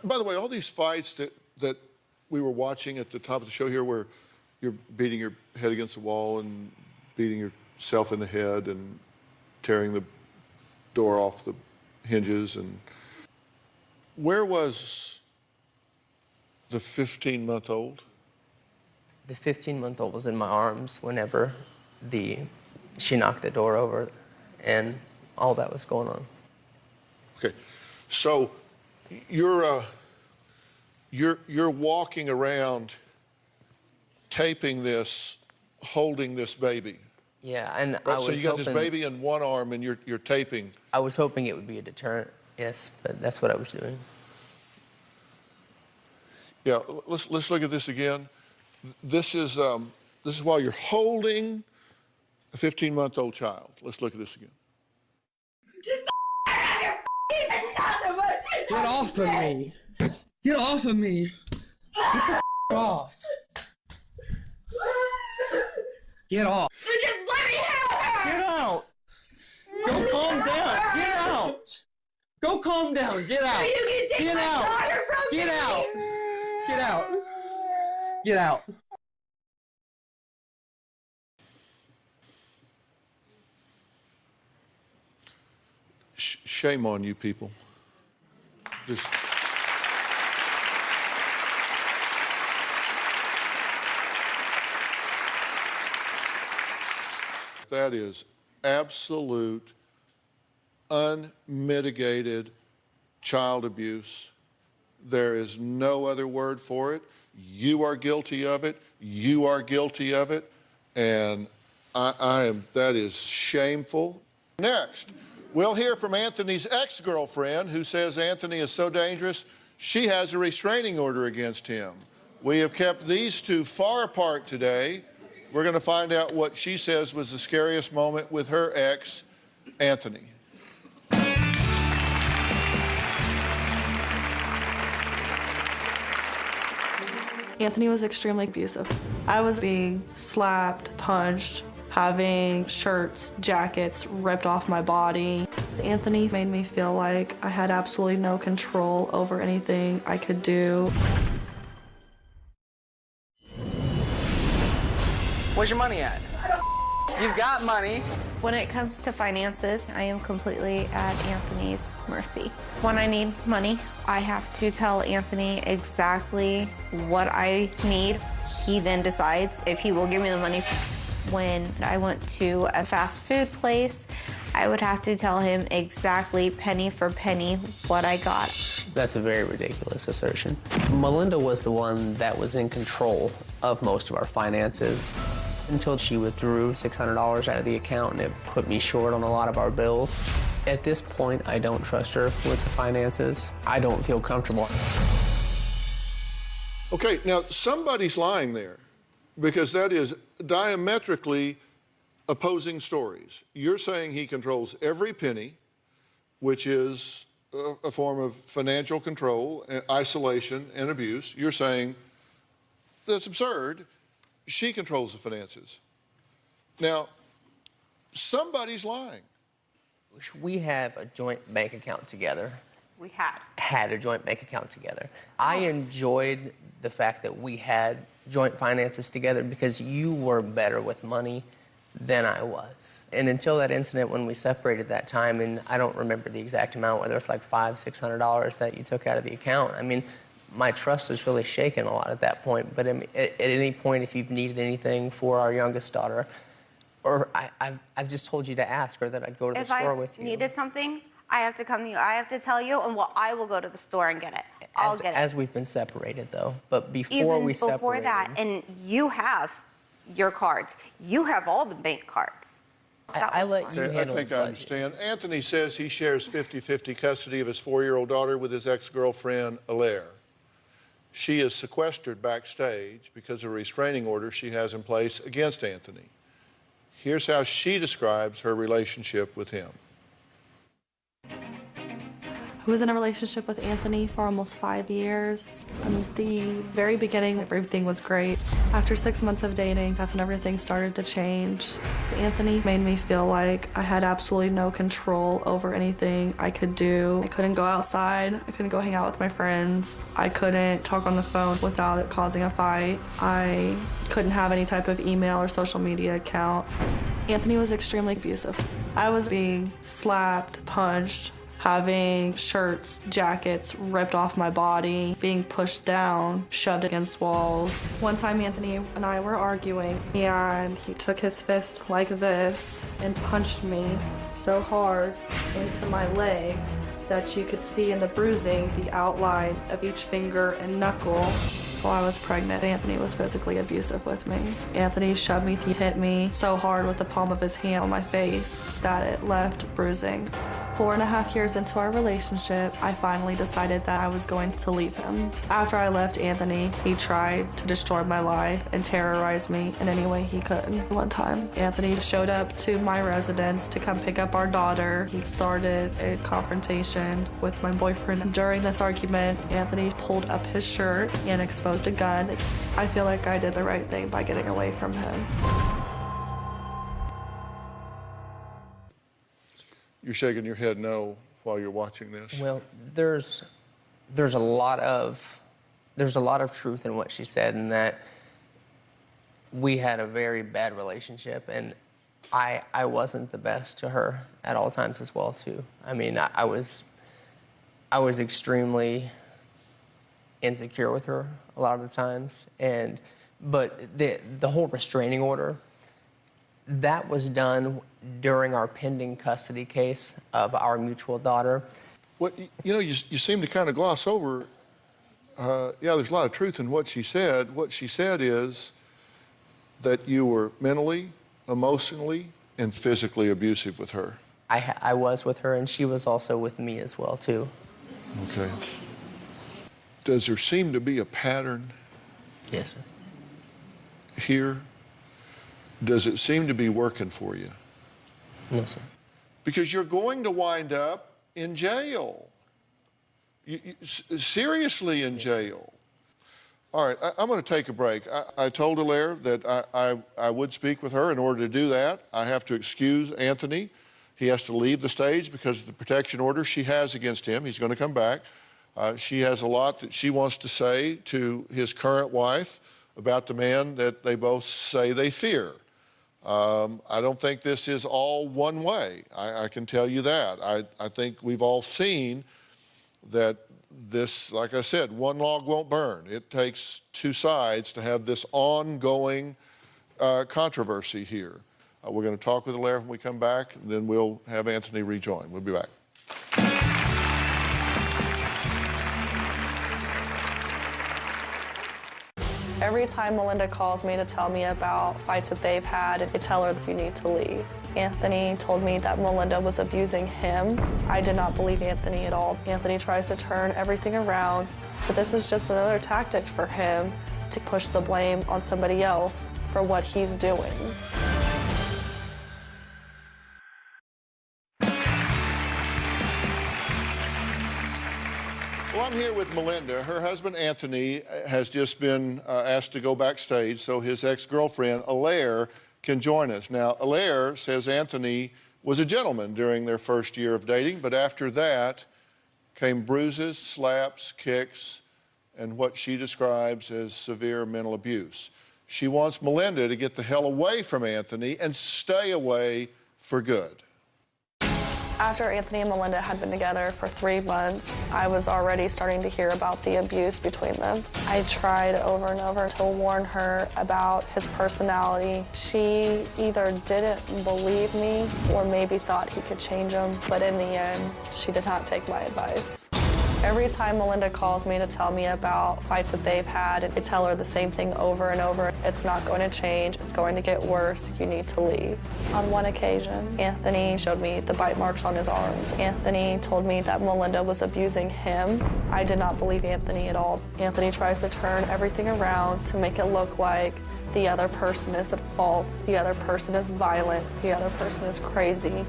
By the way, all these fights that we were watching at the top of the show here where you're beating your head against the wall and beating yourself in the head and tearing the door off the hinges, and where was the 15-month-old? The 15-month-old was in my arms whenever she knocked the door over and all that was going on. Okay, so you're walking around taping this, holding this baby. Yeah, and Right, I was so you got hoping, this baby in one arm and you're taping. I was hoping it would be a deterrent, yes, but that's what I was doing. Yeah, let's look at this again. This is while you're holding a 15-month-old child. Let's look at this again. Get off of me. Get off of me. Get the off. Get off. Just let me have her! Get out. Go calm down. Get out. Go calm down. Get out. You can take Get my out. daughter from Get me! out. Get out. Get out. Shame on you people. Just that is absolute, unmitigated child abuse. There is no other word for it. You are guilty of it. You are guilty of it. And that is shameful. Next, we'll hear from Anthony's ex-girlfriend who says Anthony is so dangerous, she has a restraining order against him. We have kept these two far apart today. We're going to find out what she says was the scariest moment with her ex, Anthony. Anthony was extremely abusive. I was being slapped, punched, having shirts, jackets ripped off my body. Anthony made me feel like I had absolutely no control over anything I could do. Where's your money at? You've got money. When it comes to finances, I am completely at Anthony's mercy. When I need money, I have to tell Anthony exactly what I need. He then decides if he will give me the money. When I went to a fast food place, I would have to tell him exactly penny for penny what I got. That's a very ridiculous assertion. Melinda was the one that was in control of most of our finances until she withdrew $600 out of the account, and it put me short on a lot of our bills. At this point, I don't trust her with the finances. I don't feel comfortable. Okay, now somebody's lying there because that is diametrically opposing stories. You're saying he controls every penny, which is a form of financial control, isolation, and abuse. You're saying that's absurd. She controls the finances. Now, somebody's lying. We have a joint bank account together. We had. Had a joint bank account together. I enjoyed the fact that we had joint finances together because you were better with money than I was. And until that incident when we separated that time, and I don't remember the exact amount, whether it's like $500, $600 that you took out of the account, I mean, my trust was really shaken a lot at that point. But at any point, if you've needed anything for our youngest daughter, or I've just told you to ask her that I'd go to the store with you. If I needed something, I have to come to you. I have to tell you, and I will go to the store and get it. I'll get it. As we've been separated, though. But before Even we separated. before that, and you have your cards. You have all the bank cards. I let you handle I think I understand. Anthony says he shares 50-50 custody of his 4-year-old daughter with his ex-girlfriend, Alaire. She is sequestered backstage because of a restraining order she has in place against Anthony. Here's how she describes her relationship with him. I was in a relationship with Anthony for almost 5 years. In the very beginning, everything was great. After 6 months of dating, that's when everything started to change. Anthony made me feel like I had absolutely no control over anything I could do. I couldn't go outside. I couldn't go hang out with my friends. I couldn't talk on the phone without it causing a fight. I couldn't have any type of email or social media account. Anthony was extremely abusive. I was being slapped, punched, having shirts, jackets ripped off my body, being pushed down, shoved against walls. One time Anthony and I were arguing and he took his fist like this and punched me so hard into my leg that you could see in the bruising the outline of each finger and knuckle. While I was pregnant, Anthony was physically abusive with me. Anthony shoved me, he hit me so hard with the palm of his hand on my face that it left bruising. 4.5 years into our relationship, I finally decided that I was going to leave him. After I left Anthony, he tried to destroy my life and terrorize me in any way he could. One time, Anthony showed up to my residence to come pick up our daughter. He started a confrontation with my boyfriend. During this argument, Anthony pulled up his shirt and exposed a gun. I feel like I did the right thing by getting away from him. You're shaking your head no while you're watching this. Well, there's a lot of truth in what she said, in that we had a very bad relationship, and I wasn't the best to her at all times as well too. I mean, I was extremely insecure with her a lot of the times, but the whole restraining order, that was done during our pending custody case of our mutual daughter. What you seem to kind of gloss over. Yeah, there's a lot of truth in what she said. What she said is that you were mentally, emotionally, and physically abusive with her. I was with her, and she was also with me as well too. Okay. Does there seem to be a pattern? Yes, sir. Here? Does it seem to be working for you? No, sir. Because you're going to wind up in jail. Seriously in jail. All right, I'm going to take a break. I told Alaire that I would speak with her. In order to do that, I have to excuse Anthony. He has to leave the stage because of the protection order she has against him. He's going to come back. She has a lot that she wants to say to his current wife about the man that they both say they fear. I don't think this is all one way. I can tell you that. I think we've all seen that this, like I said, one log won't burn. It takes two sides to have this ongoing controversy here. We're going to talk with Alaire when we come back, and then we'll have Anthony rejoin. We'll be back. Every time Melinda calls me to tell me about fights that they've had, I tell her that you need to leave. Anthony told me that Melinda was abusing him. I did not believe Anthony at all. Anthony tries to turn everything around, but this is just another tactic for him to push the blame on somebody else for what he's doing. Well, I'm here with Melinda. Her husband, Anthony, has just been asked to go backstage, so his ex-girlfriend, Alaire, can join us. Now, Alaire says Anthony was a gentleman during their first year of dating, but after that came bruises, slaps, kicks, and what she describes as severe mental abuse. She wants Melinda to get the hell away from Anthony and stay away for good. After Anthony and Melinda had been together for 3 months, I was already starting to hear about the abuse between them. I tried over and over to warn her about his personality. She either didn't believe me or maybe thought he could change him, but in the end, she did not take my advice. Every time Melinda calls me to tell me about fights that they've had, I tell her the same thing over and over. It's not going to change. It's going to get worse. You need to leave. On one occasion, Anthony showed me the bite marks on his arms. Anthony told me that Melinda was abusing him. I did not believe Anthony at all. Anthony tries to turn everything around to make it look like the other person is at fault, the other person is violent, the other person is crazy.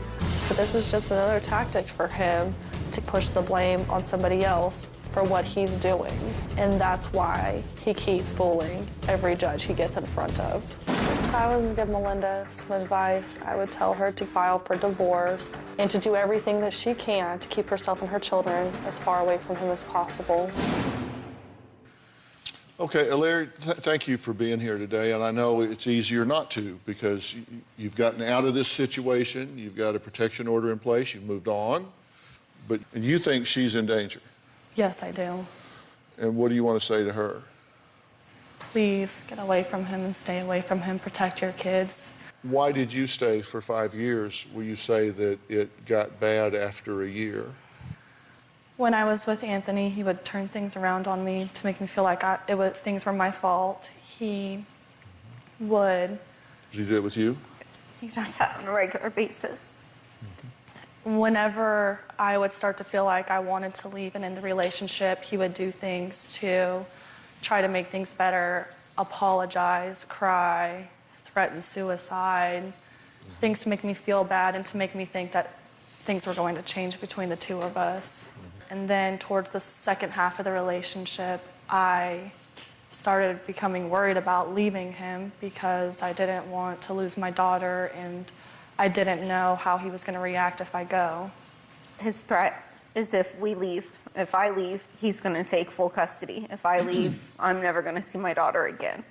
But this is just another tactic for him to push the blame on somebody else for what he's doing. And that's why he keeps fooling every judge he gets in front of. If I was to give Melinda some advice, I would tell her to file for divorce and to do everything that she can to keep herself and her children as far away from him as possible. Okay, Alaire, thank you for being here today, and I know it's easier not to because you've gotten out of this situation, you've got a protection order in place, you've moved on, But you think she's in danger? Yes, I do. And what do you want to say to her? Please get away from him and stay away from him. Protect your kids. Why did you stay for 5 years? Will you say that it got bad after a year? When I was with Anthony, he would turn things around on me to make me feel like things were my fault. He would. Did he do it with you? He does that on a regular basis. Whenever I would start to feel like I wanted to leave and end the relationship, he would do things to try to make things better, apologize, cry, threaten suicide, things to make me feel bad and to make me think that things were going to change between the two of us. And then towards the second half of the relationship, I started becoming worried about leaving him because I didn't want to lose my daughter and I didn't know how he was going to react if I go. His threat is if I leave, he's going to take full custody. If I leave, I'm never going to see my daughter again.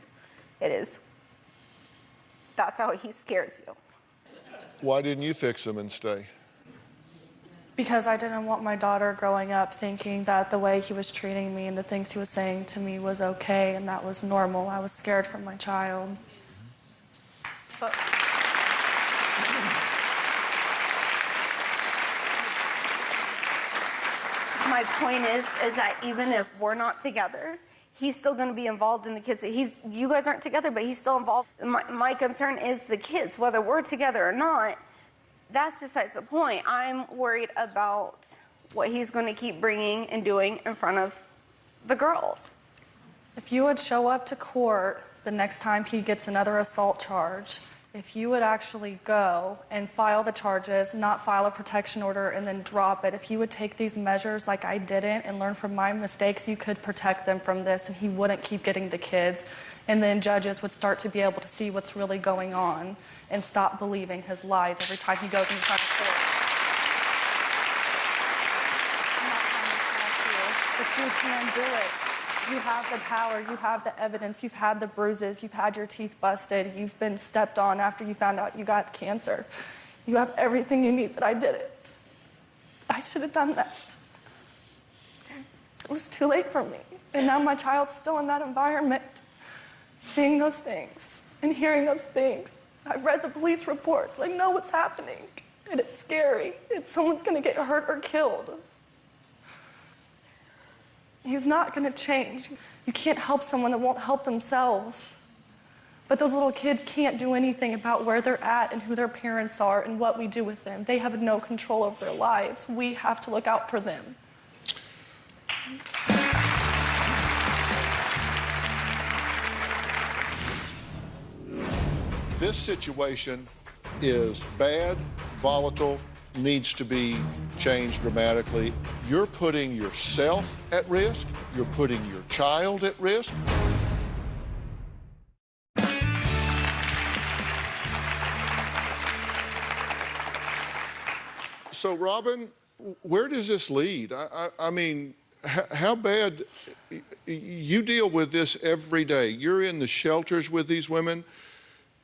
That's how he scares you. Why didn't you fix him and stay? Because I didn't want my daughter growing up thinking that the way he was treating me and the things he was saying to me was okay and that was normal. I was scared for my child. But my point is that even if we're not together, he's still going to be involved in the kids. You guys aren't together, but he's still involved. My concern is the kids, whether we're together or not. That's besides the point. I'm worried about what he's going to keep bringing and doing in front of the girls. If you would show up to court the next time he gets another assault charge, if you would actually go and file the charges, not file a protection order and then drop it, if you would take these measures like I didn't and learn from my mistakes, you could protect them from this and he wouldn't keep getting the kids. And then judges would start to be able to see what's really going on and stop believing his lies every time he goes in front of court. I'm not trying to attack you, but you can do it. You have the power, you have the evidence, you've had the bruises, you've had your teeth busted, you've been stepped on after you found out you got cancer. You have everything you need that I didn't. I should have done that. It was too late for me. And now my child's still in that environment, seeing those things and hearing those things. I've read the police reports. I know what's happening. And it's scary. Someone's gonna get hurt or killed. He's not going to change. You can't help someone that won't help themselves. But those little kids can't do anything about where they're at and who their parents are and what we do with them. They have no control over their lives. We have to look out for them. This situation is bad, volatile, needs to be changed dramatically. You're putting yourself at risk. You're putting your child at risk. So, Robin, where does this lead? I mean, how bad? You deal with this every day. You're in the shelters with these women.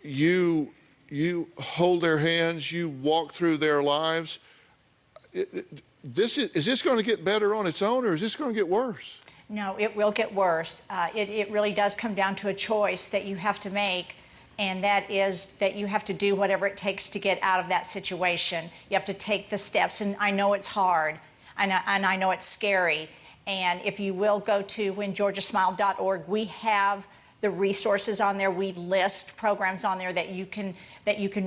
You hold their hands, you walk through their lives. Is this going to get better on its own, or is this going to get worse? No, it will get worse. It really does come down to a choice that you have to make, and that is that you have to do whatever it takes to get out of that situation. You have to take the steps, and I know it's hard, and I know it's scary. And if you will go to whengeorgiasmiled.org, we have the resources on there. We list programs on there that you can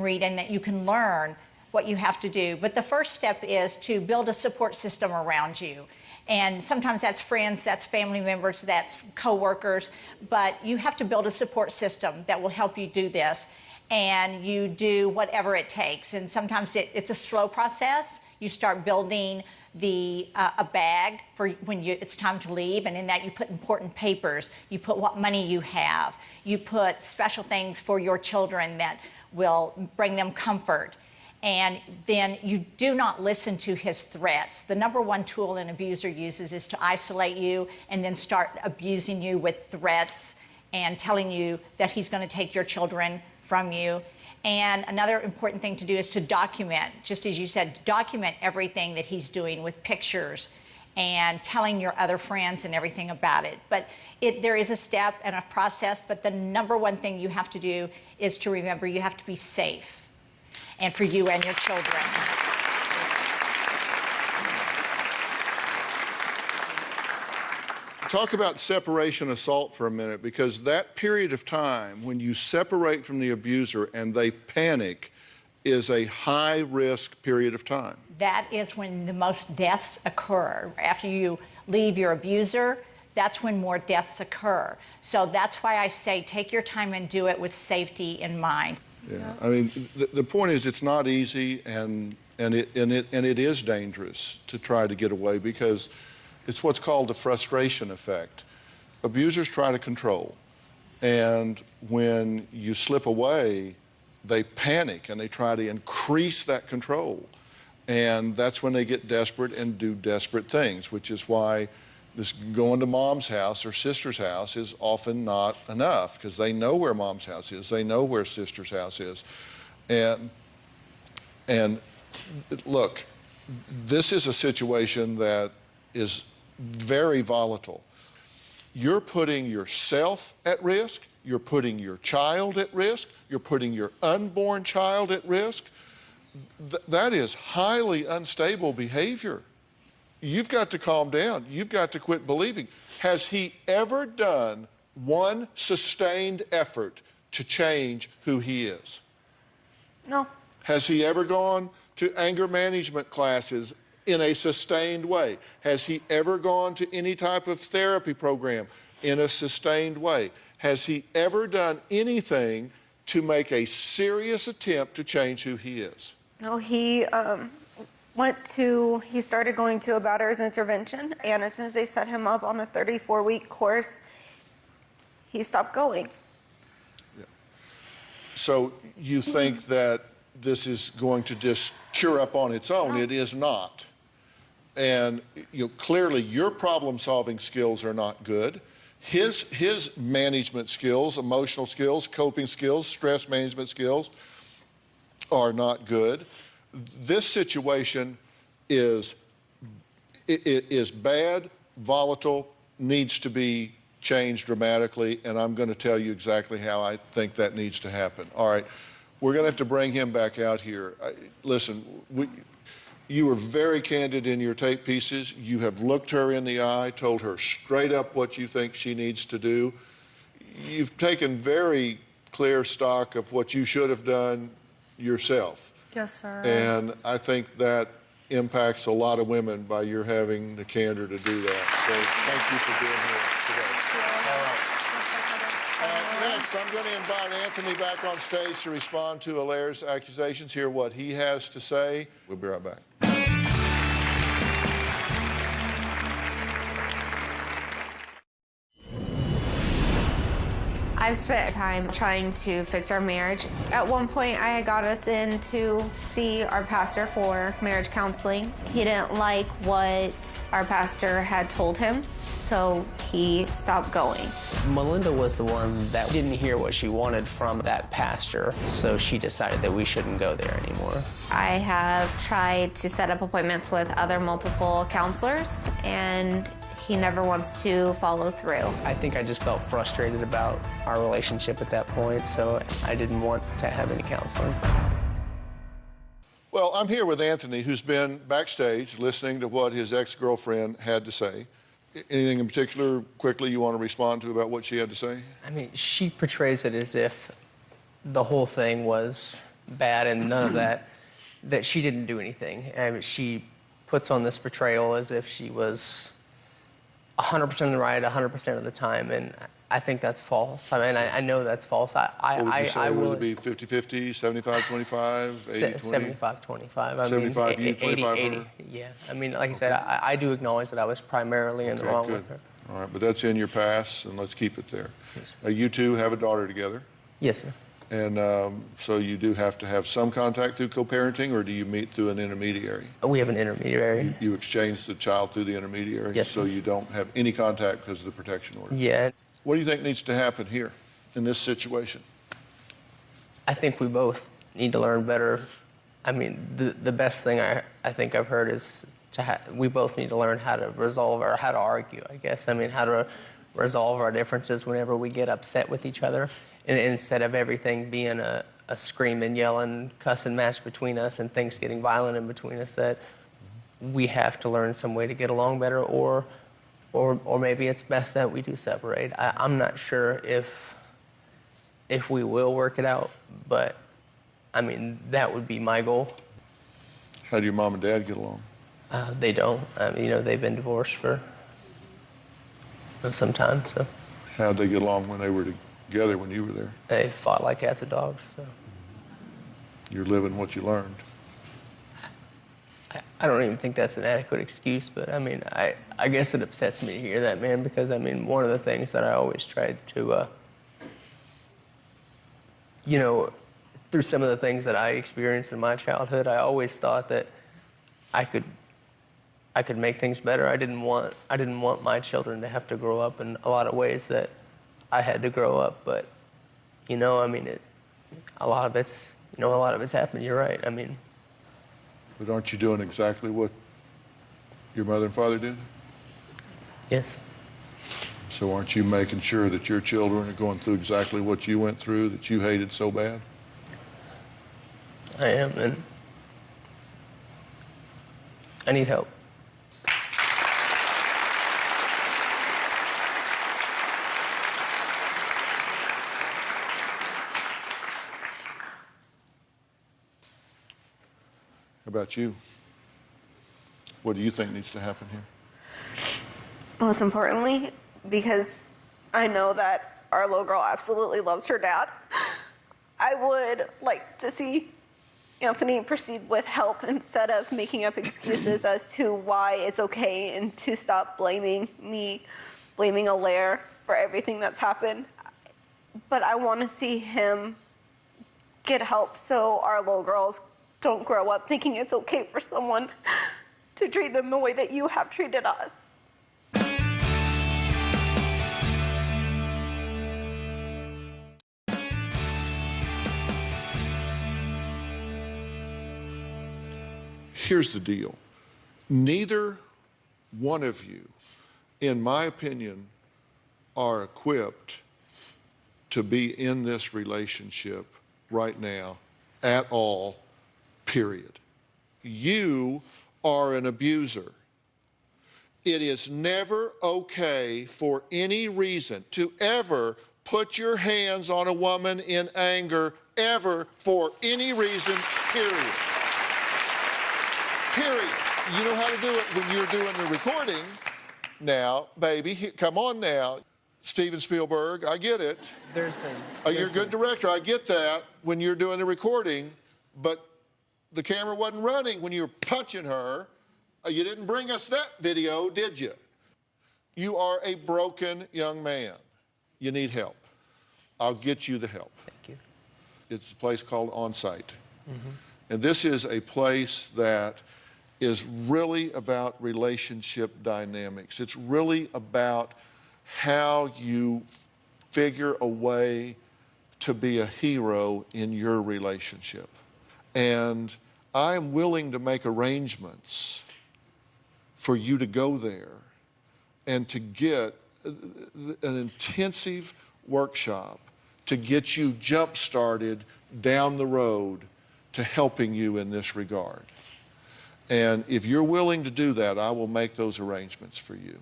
read and that you can learn what you have to do. But the first step is to build a support system around you. And sometimes that's friends, that's family members, that's coworkers, but you have to build a support system that will help you do this. And you do whatever it takes. And sometimes it's a slow process. You start building a bag for when it's time to leave, and in that you put important papers. You put what money you have. You put special things for your children that will bring them comfort. And then you do not listen to his threats. The number one tool an abuser uses is to isolate you and then start abusing you with threats and telling you that he's going to take your children from you. And another important thing to do is to document, just as you said, document everything that he's doing with pictures and telling your other friends and everything about it. But there is a step and a process, but the number one thing you have to do is to remember you have to be safe, and for you and your children. Talk about separation assault for a minute, because that period of time when you separate from the abuser and they panic is a high-risk period of time. That is when the most deaths occur. After you leave your abuser, that's when more deaths occur. So that's why I say take your time and do it with safety in mind. Yeah, I mean, the point is it's not easy, and it is dangerous to try to get away, because it's what's called the frustration effect. Abusers try to control, and when you slip away, they panic and they try to increase that control. And that's when they get desperate and do desperate things, which is why this going to mom's house or sister's house is often not enough, because they know where mom's house is, they know where sister's house is. And look, this is a situation that is very volatile. You're putting yourself at risk, you're putting your child at risk, you're putting your unborn child at risk. That is highly unstable behavior. You've got to calm down. You've got to quit believing. Has he ever done one sustained effort to change who he is? No. Has he ever gone to anger management classes in a sustained way? Has he ever gone to any type of therapy program in a sustained way? Has he ever done anything to make a serious attempt to change who he is? No, he started going to a batter's intervention, and as soon as they set him up on a 34-week course, he stopped going. Yeah. So you think that this is going to just cure up on its own? No. It is not. And clearly your problem-solving skills are not good. His management skills, emotional skills, coping skills, stress management skills are not good. This situation is bad, volatile, needs to be changed dramatically, and I'm going to tell you exactly how I think that needs to happen. All right, we're going to have to bring him back out here. Listen, you were very candid in your tape pieces. You have looked her in the eye, told her straight up what you think she needs to do. You've taken very clear stock of what you should have done yourself. Yes, sir. And I think that impacts a lot of women by your having the candor to do that. So thank you for being here today. Next, I'm going to invite Anthony back on stage to respond to Alaire's accusations, hear what he has to say. We'll be right back. I've spent time trying to fix our marriage. At one point, I got us in to see our pastor for marriage counseling. He didn't like what our pastor had told him, so he stopped going. Melinda was the one that didn't hear what she wanted from that pastor, so she decided that we shouldn't go there anymore. I have tried to set up appointments with other multiple counselors, and he never wants to follow through. I think I just felt frustrated about our relationship at that point, so I didn't want to have any counseling. Well, I'm here with Anthony, who's been backstage listening to what his ex-girlfriend had to say. Anything in particular, quickly, you want to respond to about what she had to say? I mean, she portrays it as if the whole thing was bad and none of that she didn't do anything. And she puts on this portrayal as if she was 100% right 100% of the time, and I think that's false. I mean, I know that's false. What would you say? Would it be 50-50, 75-25, 80-20? 75-25. 75 you, 25 80, her? Yeah. I mean, like I said, I do acknowledge that I was primarily in the wrong with her. All right, but that's in your past, and let's keep it there. Yes, you two have a daughter together. Yes, sir. And so you do have to have some contact through co-parenting, or do you meet through an intermediary? We have an intermediary. You exchange the child through the intermediary? Yes. So you don't have any contact because of the protection order? Yeah. What do you think needs to happen here in this situation? I think we both need to learn better. I mean, the best thing I think I've heard is we both need to learn how to resolve or how to argue, I guess. I mean, how to resolve our differences whenever we get upset with each other. And instead of everything being a screaming, yelling, cussing match between us and things getting violent in between us, that we have to learn some way to get along better, or maybe it's best that we do separate. I'm not sure if we will work it out, but I mean, that would be my goal. How do your mom and dad get along? They don't. You know, they've been divorced for some time, so. How'd they get along when they were together when you were there? They fought like cats and dogs, so. You're living what you learned. I don't even think that's an adequate excuse, but I mean, I guess it upsets me to hear that, man, because I mean, one of the things that I always tried to, you know, through some of the things that I experienced in my childhood, I always thought that I could make things better. I didn't want my children to have to grow up in a lot of ways that I had to grow up, but you know, I mean, a lot of it's happened. You're right. I mean, but aren't you doing exactly what your mother and father did? Yes. So aren't you making sure that your children are going through exactly what you went through, that you hated so bad? I am, and I need help. How about you? What do you think needs to happen here? Most importantly, because I know that our little girl absolutely loves her dad, I would like to see Anthony proceed with help instead of making up excuses as to why it's okay, and to stop blaming me, blaming Alaire for everything that's happened. But I want to see him get help so our little girls don't grow up thinking it's okay for someone to treat them the way that you have treated us. Here's the deal. Neither one of you, in my opinion, are equipped to be in this relationship right now at all, period. You are an abuser. It is never okay for any reason to ever put your hands on a woman in anger, ever, for any reason, period. Period. You know how to do it when you're doing the recording. Now, baby, come on now. Steven Spielberg, I get it. You're a good director, I get that when you're doing the recording, but the camera wasn't running when you were punching her. You didn't bring us that video, did you? You are a broken young man. You need help. I'll get you the help. Thank you. It's a place called On Site. Mm-hmm. And this is a place that is really about relationship dynamics. It's really about how you figure a way to be a hero in your relationship. And I'm willing to make arrangements for you to go there and to get an intensive workshop to get you jump-started down the road to helping you in this regard. And if you're willing to do that, I will make those arrangements for you.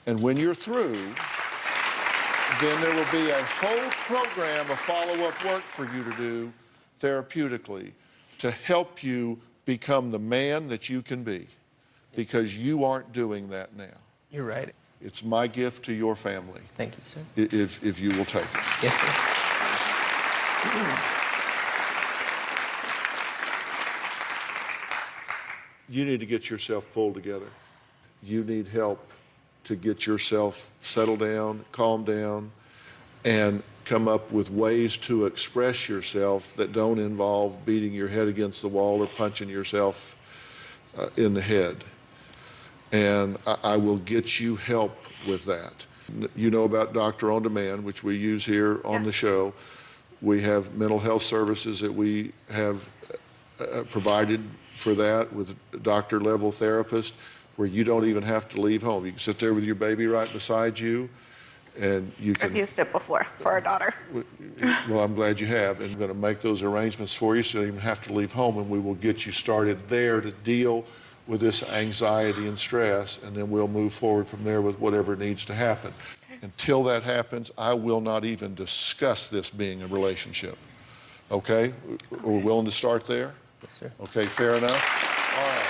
And when you're through, then there will be a whole program of follow-up work for you to do therapeutically to help you become the man that you can be, because you aren't doing that now. You're right. It's my gift to your family. Thank you, sir. If you will take it. Yes, sir. You need to get yourself pulled together. You need help to get yourself settled down, calm down, and come up with ways to express yourself that don't involve beating your head against the wall or punching yourself in the head. And I will get you help with that. You know about Doctor on Demand, which we use here on the show. We have mental health services that we have provided for that with doctor-level therapists where you don't even have to leave home. You can sit there with your baby right beside you, and you can... I've used it before for our daughter. Well, I'm glad you have, and I'm going to make those arrangements for you so you don't even have to leave home, and we will get you started there to deal with this anxiety and stress, and then we'll move forward from there with whatever needs to happen. Until that happens, I will not even discuss this being a relationship. Okay? Are we willing to start there? Yes, sir. Okay, fair enough? All right.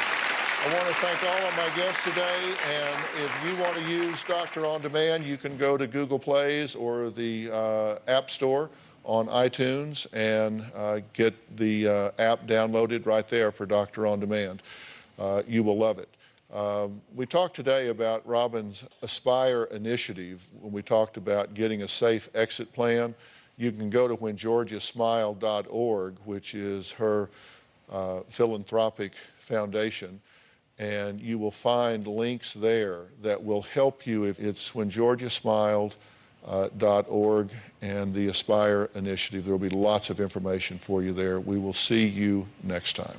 I want to thank all of my guests today, and if you want to use Doctor on Demand, you can go to Google Plays or the App Store on iTunes and get the app downloaded right there for Doctor on Demand. You will love it. We talked today about Robin's Aspire initiative when we talked about getting a safe exit plan. You can go to whengeorgiasmiled.org, which is her philanthropic foundation, and you will find links there that will help you. If it's whengeorgiasmiled.org and the Aspire initiative, there will be lots of information for you there. We will see you next time.